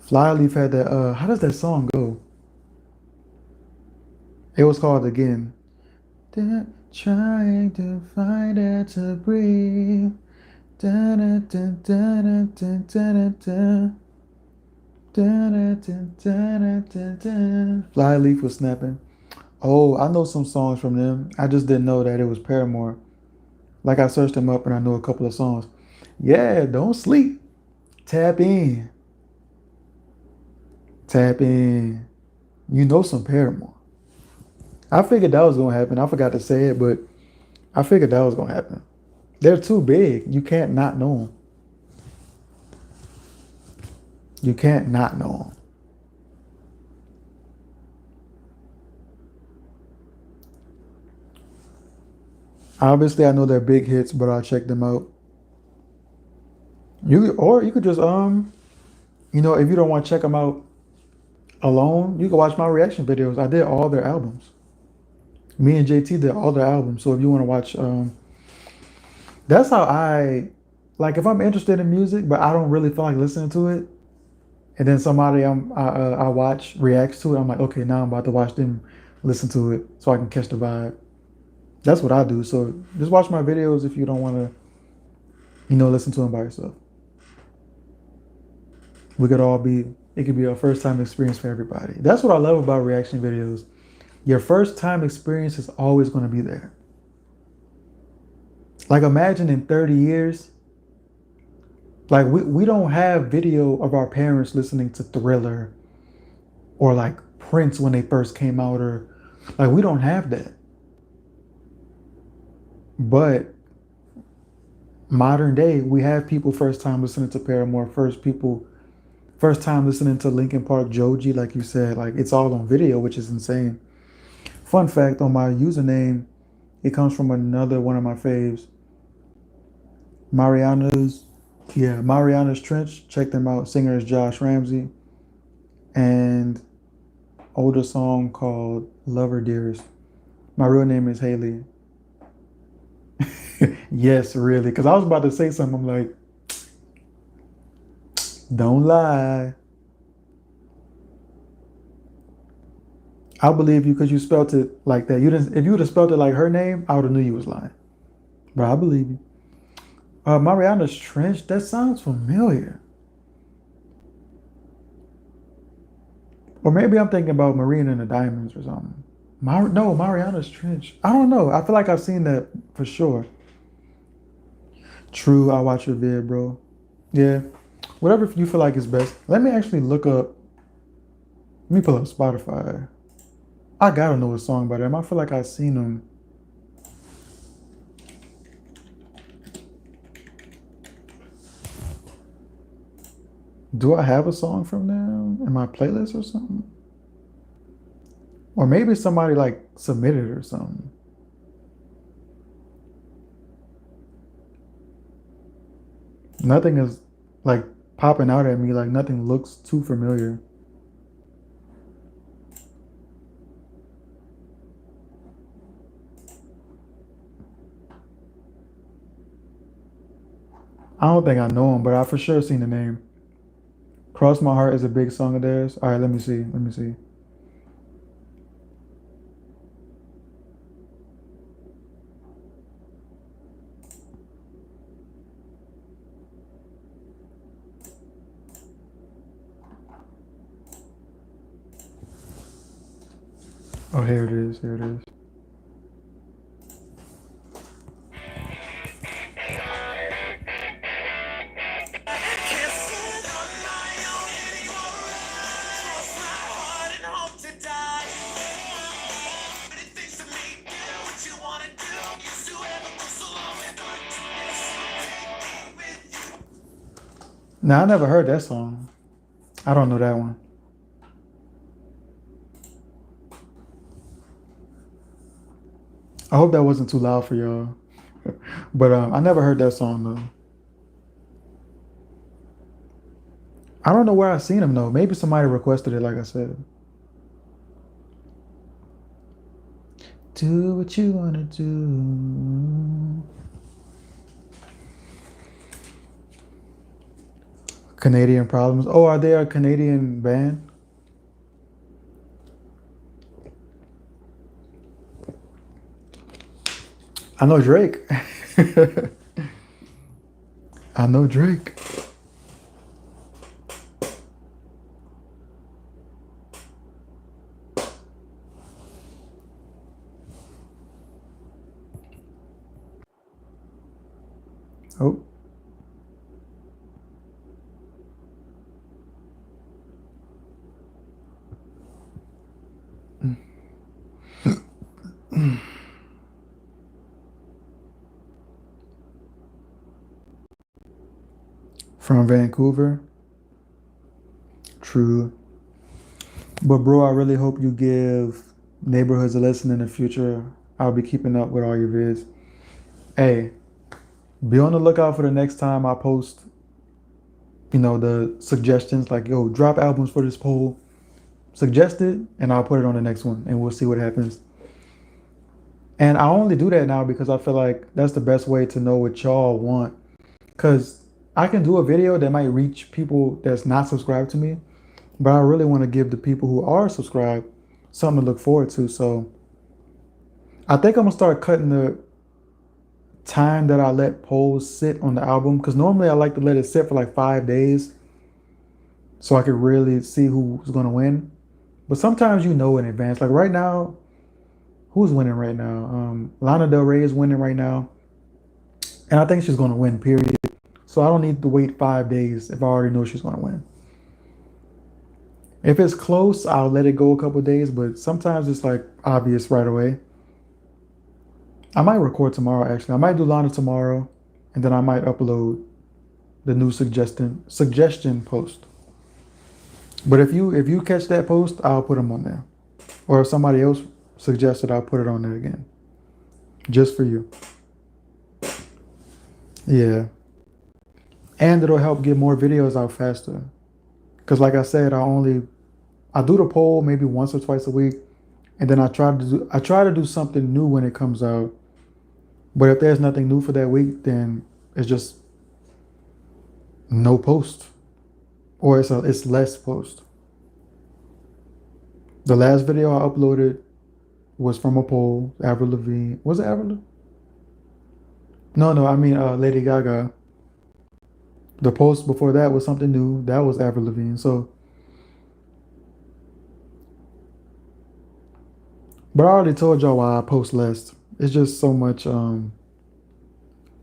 Flyleaf had that. How does that song go? It was called again. Trying to find air to breathe. Da, da, da, da, da, da, da, da. Da, da, da, da, da, da, da. Flyleaf was snapping. Oh, I know some songs from them. I just didn't know that it was Paramore. Like I searched them up and I know a couple of songs. Yeah, don't sleep. Tap in. Tap in. You know some Paramore. I figured that was gonna happen. I forgot to say it, but I figured that was gonna happen. They're too big. You can't not know them. You can't not know them. Obviously, I know they're big hits, but I'll check them out. You could just if you don't want to check them out alone, you can watch my reaction videos. I did all their albums. Me and JT did all their albums. So if you want to watch, that's how I like. If I'm interested in music, but I don't really feel like listening to it, and then somebody I watch reacts to it, I'm like, okay, now I'm about to watch them listen to it, so I can catch the vibe. That's what I do. So just watch my videos if you don't want to, listen to them by yourself. We could all be. It could be a first time experience for everybody. That's what I love about reaction videos. Your first time experience is always going to be there. Like imagine in 30 years, like we don't have video of our parents listening to Thriller or like Prince when they first came out, or like we don't have that. But modern day, we have people first time listening to Paramore, first time listening to Linkin Park, Joji, like you said, like it's all on video, which is insane. Fun fact on my username, it comes from another one of my faves, Mariana's. Yeah, Mariana's Trench. Check them out. Singer is Josh Ramsey, and older song called Lover Dearest. My real name is Haley. Yes, really. Because I was about to say something. I'm like, don't lie. I believe you because you spelled it like that. You didn't. If you would have spelled it like her name, I would have knew you was lying. But I believe you. Mariana's Trench. That sounds familiar. Or maybe I'm thinking about Marina and the Diamonds or something. No, Mariana's Trench. I don't know. I feel like I've seen that for sure. True, I'll watch your vid, bro. Yeah. Whatever you feel like is best. Let me actually look up. Let me pull up Spotify. I gotta know a song by them. I feel like I've seen them. Do I have a song from them in my playlist or something? Or maybe somebody like submitted or something. Nothing is like popping out at me. Like nothing looks too familiar. I don't think I know them, but I for sure seen the name. Cross My Heart is a big song of theirs. All right, let me see. Let me see. Oh, here it is. Here it is. Now I never heard that song. I don't know that one. I hope that wasn't too loud for y'all. But I never heard that song though. I don't know where I seen him though. Maybe somebody requested it, like I said. Do what you wanna do. Canadian Problems. Oh, are they a Canadian band? I know Drake. I know Drake. Oh. From Vancouver. True. But bro, I really hope you give neighborhoods a listen in the future. I'll be keeping up with all your vids. Hey, be on the lookout for the next time I post, the suggestions like, yo, drop albums for this poll. Suggest it, and I'll put it on the next one, and we'll see what happens. And I only do that now because I feel like that's the best way to know what y'all want. Because I can do a video that might reach people that's not subscribed to me, but I really want to give the people who are subscribed something to look forward to. So I think I'm gonna start cutting the time that I let polls sit on the album because normally I like to let it sit for like 5 days so I could really see who's gonna win. But sometimes you know in advance. Like right now, who's winning right now? Lana Del Rey is winning right now, and I think she's gonna win. Period. So I don't need to wait 5 days if I already know she's gonna win. If it's close, I'll let it go a couple days. But sometimes it's like obvious right away. I might record tomorrow. Actually, I might do Lana tomorrow, and then I might upload the new suggestion post. But if you catch that post, I'll put them on there. Or if somebody else suggests it, I'll put it on there again, just for you. Yeah, and it'll help get more videos out faster. Cause like I said, I do the poll maybe once or twice a week, and then I try to do something new when it comes out. But if there's nothing new for that week, then it's just no post, or it's less post. The last video I uploaded was from a poll. Avril Lavigne. Was it Avril? No, no. I mean Lady Gaga. The post before that was something new. That was Avril Lavigne. So But I already told y'all why I post less. It's just so much.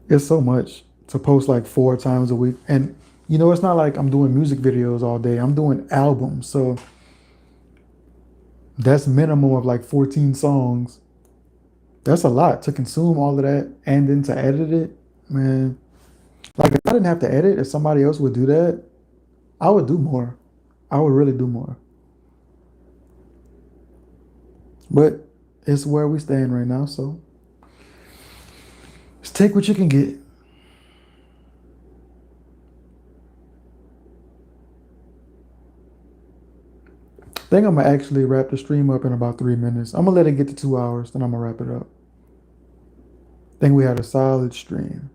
It's so much to post like 4 times a week, and it's not like I'm doing music videos all day. I'm doing albums, so that's minimum of like 14 songs. That's a lot to consume all of that and then to edit it, man. Like if I didn't have to edit, if somebody else would do that, I would do more. I would really do more. But it's where we stand right now, so just take what you can get. I think I'm gonna actually wrap the stream up in about 3 minutes. I'm gonna let it get to 2 hours, then I'm gonna wrap it up. I think we had a solid stream.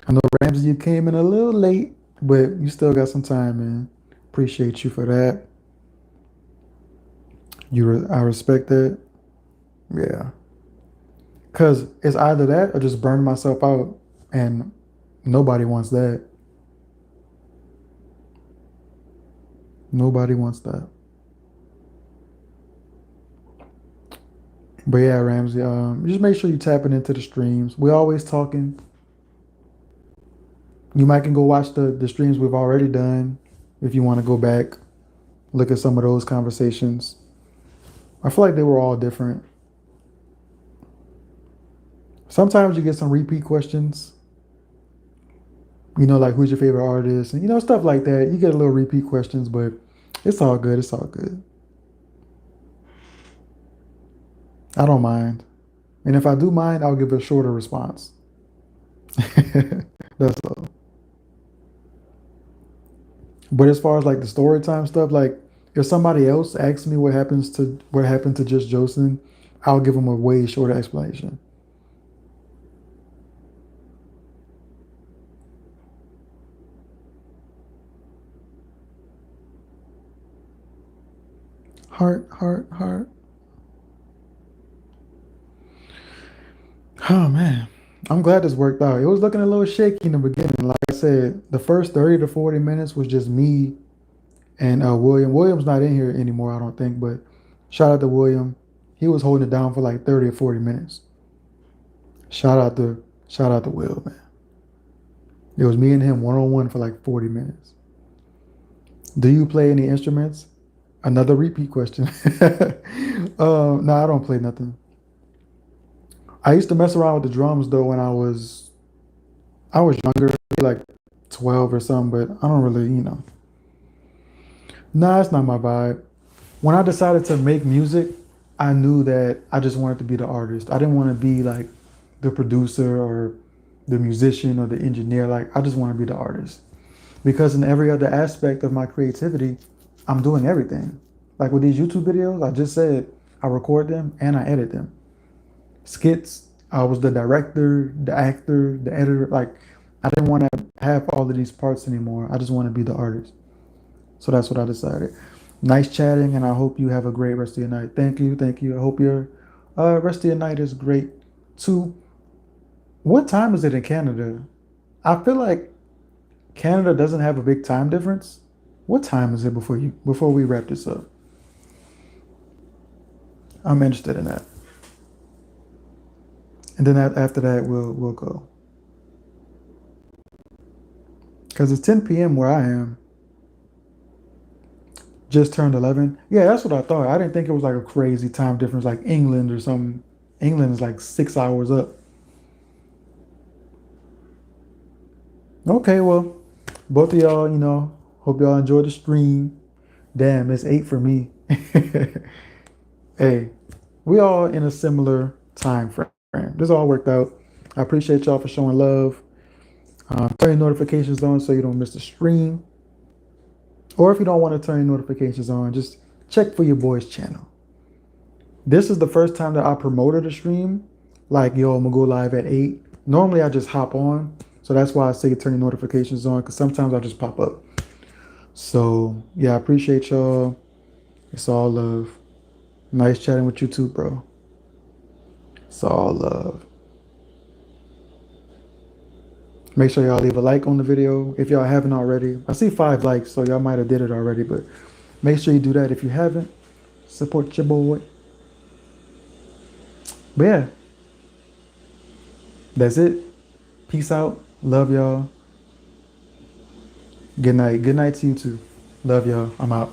I know Ramsey, you came in a little late, but you still got some time, man. Appreciate you for that. I respect that. Yeah, cause it's either that or just burn myself out, and nobody wants that. Nobody wants that. But yeah, Ramsey, just make sure you tapping into the streams. We always talking. You might can go watch the streams we've already done if you want to go back, look at some of those conversations. I feel like they were all different. Sometimes you get some repeat questions, like who's your favorite artist, and stuff like that. You get a little repeat questions, but it's all good. It's all good. I don't mind. And if I do mind, I'll give a shorter response. That's all. But as far as like the story time stuff, like if somebody else asks me what happened to just Jocelyn, I'll give them a way shorter explanation. Heart, heart, heart. Oh man, I'm glad this worked out. It was looking a little shaky in the beginning. Like I said, the first 30 to 40 minutes was just me and William. William's not in here anymore, I don't think, but shout out to William. He was holding it down for like 30 or 40 minutes. Shout out to Will, man. It was me and him one on one for like 40 minutes. Do you play any instruments? Another repeat question. No, I don't play nothing. I used to mess around with the drums though when I was younger, like 12 or something, but I don't really. Nah, it's not my vibe. When I decided to make music, I knew that I just wanted to be the artist. I didn't want to be like the producer or the musician or the engineer. Like I just want to be the artist. Because in every other aspect of my creativity, I'm doing everything. Like with these YouTube videos, I just said I record them and I edit them. Skits, I was the director, the actor, the editor. Like I didn't want to have all of these parts anymore. I just want to be the artist. So that's what I decided. Nice chatting, and I hope you have a great rest of your night. Thank you, thank you. I hope your rest of your night is great too. What time is it in Canada? I feel like Canada doesn't have a big time difference. What time is it before we wrap this up? I'm interested in that. And then after that, we'll go because it's 10 p.m. where I am. Just turned 11. Yeah, that's what I thought. I didn't think it was like a crazy time difference like England or something. England is like 6 hours up. Okay, well, both of y'all, hope y'all enjoyed the stream. Damn, it's 8 for me. Hey, we all in a similar time frame. This all worked out. I appreciate y'all for showing love. Turn your notifications on so you don't miss the stream. Or if you don't want to turn your notifications on, just check for your boy's channel. This is the first time that I promoted a stream. Like, yo, I'm gonna go live at 8. Normally I just hop on. So that's why I say turn your notifications on, because sometimes I just pop up. So yeah, I appreciate y'all. It's all love. Nice chatting with you too, bro. It's all love. Make sure y'all leave a like on the video if y'all haven't already. I see 5 likes, so y'all might have did it already, but make sure you do that if you haven't. Support your boy. But yeah, that's it. Peace out. Love y'all. Good night. Good night to you too. Love y'all. I'm out.